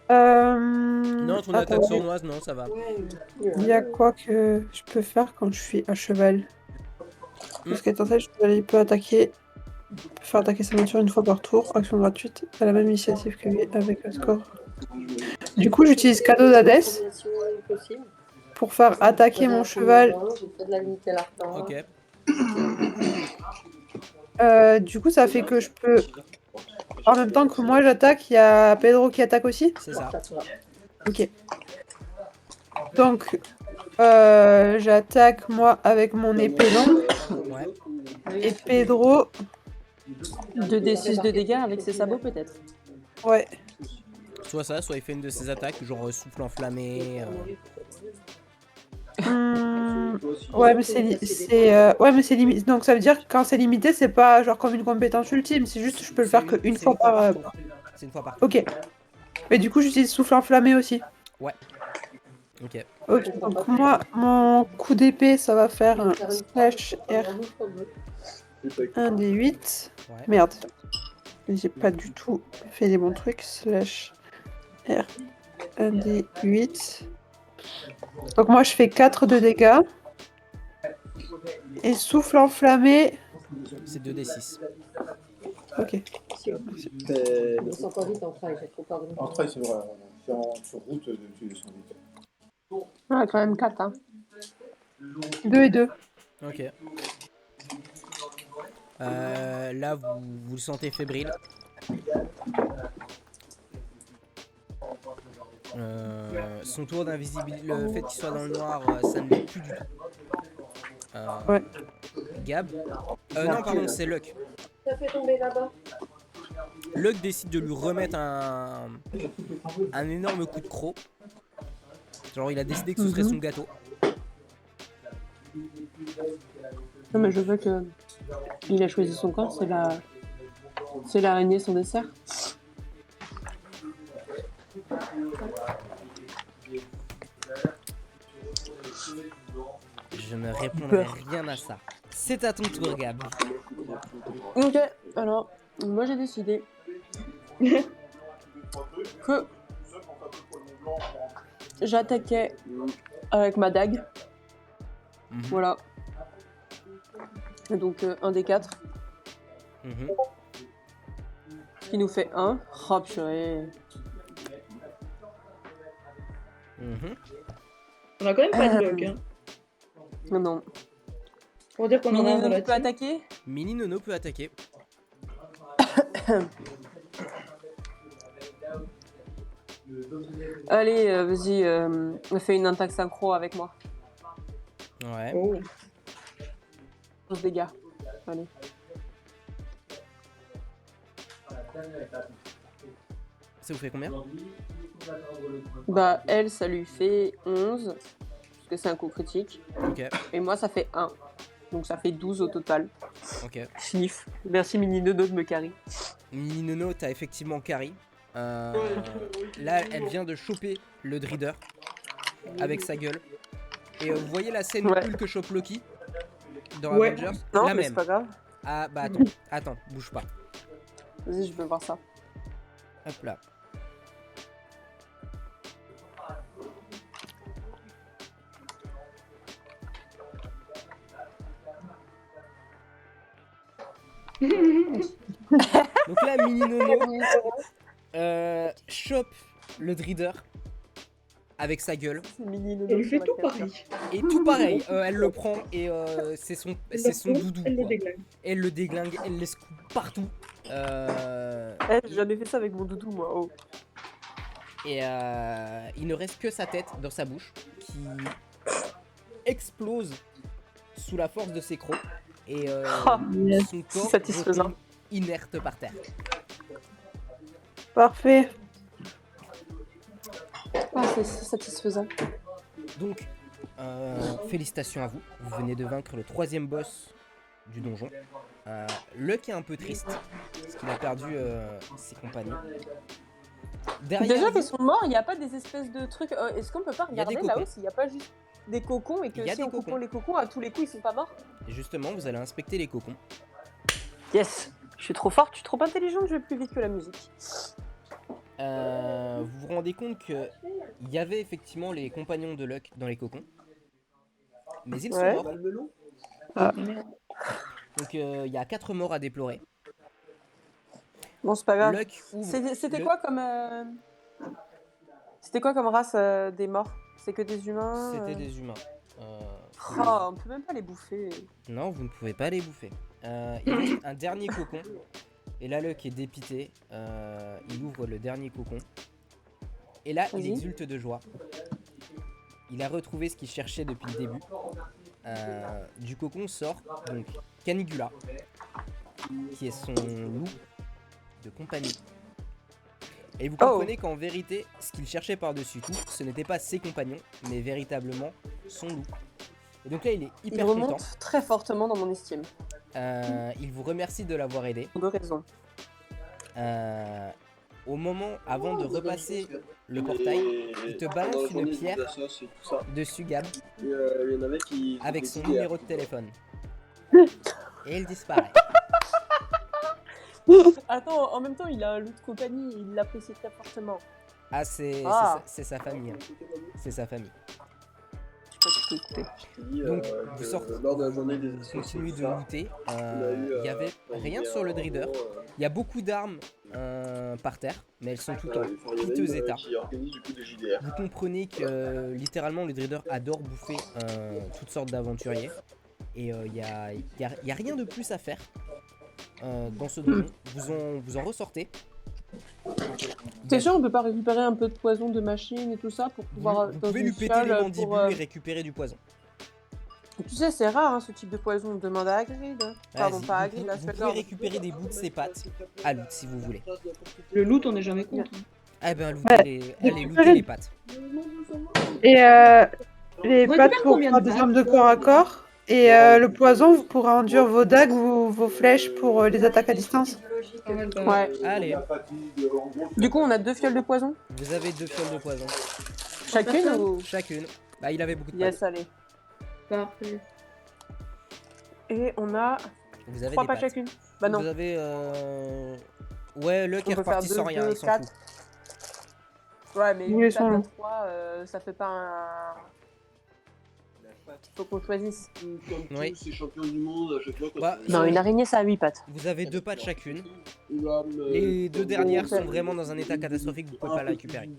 Non, ton attaque attendez. sournoise, non, ça va. Il y a quoi que je peux faire quand je suis à cheval? Parce qu'étant donné, il peut attaquer, faire attaquer sa monture une fois par tour, action gratuite, à la même initiative que lui avec un score. Du coup, j'utilise cadeau d'Hadès pour faire attaquer mon cheval. Ok. Du coup, ça fait que je peux. En même temps que moi j'attaque, il y a Pedro qui attaque aussi. C'est ça. Ok. Donc, j'attaque moi avec mon épée longue. Ouais. Et Pedro, 2d6 de dégâts avec ses sabots peut-être. ouais. Soit ça, soit il fait une de ses attaques, genre souffle enflammé. Ouais, mais c'est limité. Donc ça veut dire que quand c'est limité, c'est pas genre comme une compétence ultime, c'est juste je peux le faire qu'une fois par. C'est une fois par. Ok. Mais du coup, j'utilise souffle enflammé aussi. Ok. Ok. Donc moi, mon coup d'épée, ça va faire un slash R 1 des 8. Ouais. Merde. J'ai pas du tout fait les bons trucs. Slash R 1 des 8. Donc moi je fais 4 de dégâts. Et souffle enflammé. C'est 2d6. Ok. Ils sont pas vite en train, j'ai trop peur de En train, c'est vrai. Sur route, tu descends vite. Ah, quand même 4, hein. 2 et 2. Ok. Là, vous le sentez fébrile. Son tour d'invisibilité, le fait qu'il soit dans le noir, ça ne l'est plus du tout. Ouais. Gab. Non, pardon, c'est Luck. Ça fait tomber là-bas. Luck décide de lui remettre un énorme coup de croc. Genre, il a décidé que ce serait son gâteau. Non, mais je veux que il a choisi son camp, c'est l'araignée son dessert. Je ne répondrai rien à ça. C'est à ton tour, Gab. Ok, alors, moi j'ai décidé que j'attaquais avec ma dague. Voilà. Et donc, un des 4. Qui nous fait 1. Oh purée. On a quand même pas de bloc. Hein. Non. Pour dire qu'on en a un dans la Tu peux team. attaquer. Mini Nono peut attaquer. Allez, vas-y, fais une attaque synchro avec moi. Ouais. Oh. 11 dégâts. Allez. Ça vous fait combien? Bah, elle, ça lui fait 11. Parce que c'est un coup critique. Ok, Et moi, ça fait 1. Donc ça fait 12 au total. ok. Sniff. Merci Mini Nono de me carry. Mini Nono, t'as effectivement carry. Là, elle vient de choper le Dreader avec sa gueule. Et vous voyez la scène Ouais. cool que chope Loki dans Ouais. Avengers? Non, La mais c'est même. pas grave. Ah bah attends, bouge pas. Vas-y, je veux voir ça. Hop là. Donc là, Mini Nono chope le Dreader avec sa gueule. C'est Mini Nono. Elle lui sur fait la tout carte. pareil. Et tout pareil, elle le prend et c'est son doudou. Elle le quoi. déglingue. Elle le déglingue, elle laisse partout. Eh, j'en ai fait ça avec mon doudou, moi. Oh. Et il ne reste que sa tête dans sa bouche qui explose sous la force de ses crocs. Et Ah, son corps satisfaisant. retombe inerte par terre. Parfait. Ah, c'est satisfaisant. Donc, félicitations à vous. Vous venez de vaincre le 3e boss du donjon. Luck est un peu triste parce qu'il a perdu ses compagnons. Derrière Déjà vous- qu'ils sont morts, il n'y a pas des espèces de trucs. Est-ce qu'on peut pas Il y a des regarder là-haut cocons. s'il n'y a pas juste des cocons et que Il y a si des on coupe cocons. les cocons, à tous les coups ils sont pas morts? Justement, vous allez inspecter les cocons. Yes! Je suis trop forte, je suis trop intelligente, je vais plus vite que la musique. Vous vous rendez compte qu'il y avait effectivement les compagnons de Luck dans les cocons. Mais ils sont Ouais. morts. Donc il y a 4 morts à déplorer. Bon, c'est pas grave. Luck ouvre C'était le- quoi comme. C'était quoi comme race des morts? C'est que des humains? C'était des humains. Oh, on peut même pas les bouffer. Non, vous ne pouvez pas les bouffer. Il reste un dernier cocon. Et là, Luck est dépité. Il ouvre le dernier cocon. Et là, il Vas-y. exulte de joie. Il a retrouvé ce qu'il cherchait depuis le début. Du cocon sort donc Canigula, qui est son loup de compagnie. Et vous comprenez qu'en vérité, ce qu'il cherchait par-dessus tout, ce n'était pas ses compagnons, mais véritablement son loup. Et donc là, il est Il hyper content. remonte très fortement dans mon estime. Il vous remercie de l'avoir aidé. Pour 2 raisons. Au moment, avant de repasser le portail, il te balance une pierre dessus, Gab, avec son numéro de téléphone. Et il disparaît. Attends, en même temps, il a un loup de compagnie, il l'apprécie très fortement. Ah, c'est Ah. sa famille. Hein. C'est sa famille. Je peux écouter. Donc, vous sortez, lors de la journée des vous continuez de ça, looter. on a eu, Il y avait rien sur le Dreader. Il y a beaucoup d'armes par terre, mais elles sont toutes en piteux état. qui organise du coup des JDR. Vous comprenez que littéralement le Dreader adore bouffer toutes sortes d'aventuriers. Et il y a rien de plus à faire dans ce donjon. Vous en ressortez. T'es sûr on peut pas récupérer un peu de poison de machine et tout ça pour pouvoir Vous dans pouvez une lui péter fiole les pour, mandibules et récupérer du poison. Tu sais, c'est rare ce type de poison. On demande à Hagrid. Pardon, Vas-y, pas à vous, Hagrid, à vous pouvez Smeagol. récupérer des bouts de ses pattes à Loot si vous voulez. Le loot, on n'est jamais contre. Ah ben, lootez Ouais. allez looter les pattes. Et les Vous pattes récupérez pour combien faire de des dagues armes de corps à corps. Et le poison, vous pourrez enduire vos dagues ou vos flèches pour les attaques à distance. Ouais. Allez, Du coup, on a 2 fioles de poison. vous avez 2 fioles de poison. Chacune ou... Chacune. Bah, il avait beaucoup de Yes, pattes. allez. Parfait. Et on a Vous avez 3 des pattes pattes. chacune. Bah non. Vous avez Ouais, Luck On est peut faire reparti 2, sans rien, 2, il s'en 4. fout. Ouais, mais Où ils 8 sont, pattes là à 3, ça fait pas un... Faut qu'on choisisse. Comme Oui. tous ces champions du monde, à chaque fois quand Bah, Non, une araignée, ça a 8 pattes. Vous avez 2 pattes chacune. Les Les 2 dernières sont vraiment dans un état catastrophique, vous pouvez pas la récupérer.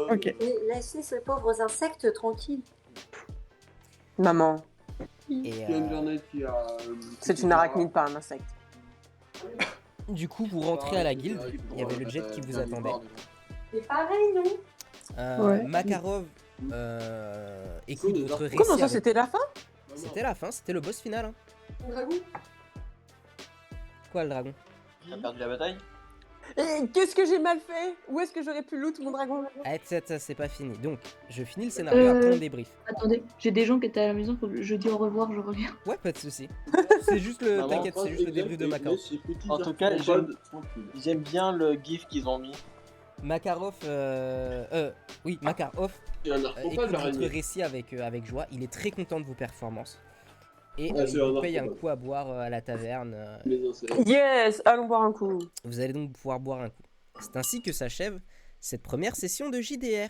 Ok. Et laissez ces pauvres insectes tranquilles. Maman, Et Il y a une Vernet qui a. c'est une arachnide, pas un insecte. du coup, vous rentrez à la guilde. Il y avait le jet qui vous attendait. C'est pareil, non? Ouais. Makarov écoute votre récit. Comment ça, avec- c'était la fin? C'était la fin, c'était le boss final. Hein. Dragon? Quoi, le dragon? T'as perdu la bataille? Et qu'est-ce que j'ai mal fait? Où est-ce que j'aurais pu loot mon dragon? Ah, ça, c'est pas fini. Donc, je finis le scénario, après on débrief. Attendez, j'ai des gens qui étaient à la maison, faut que je dis au revoir, je reviens. Ouais, pas de soucis. C'est juste le. T'inquiète, c'est juste le débrief de Makarov. En tout cas, j'aime bien le gif qu'ils ont mis. Makarov, oui, Makarov Il y a un écoute arthropode, votre l'araignée. récit avec joie. Il est très content de vos performances. Et Ah, il c'est un vous paye un arthropode. coup à boire à la taverne. Les insectes. Yes, allons boire un coup. Vous allez donc pouvoir boire un coup. C'est ainsi que s'achève cette première session de JDR.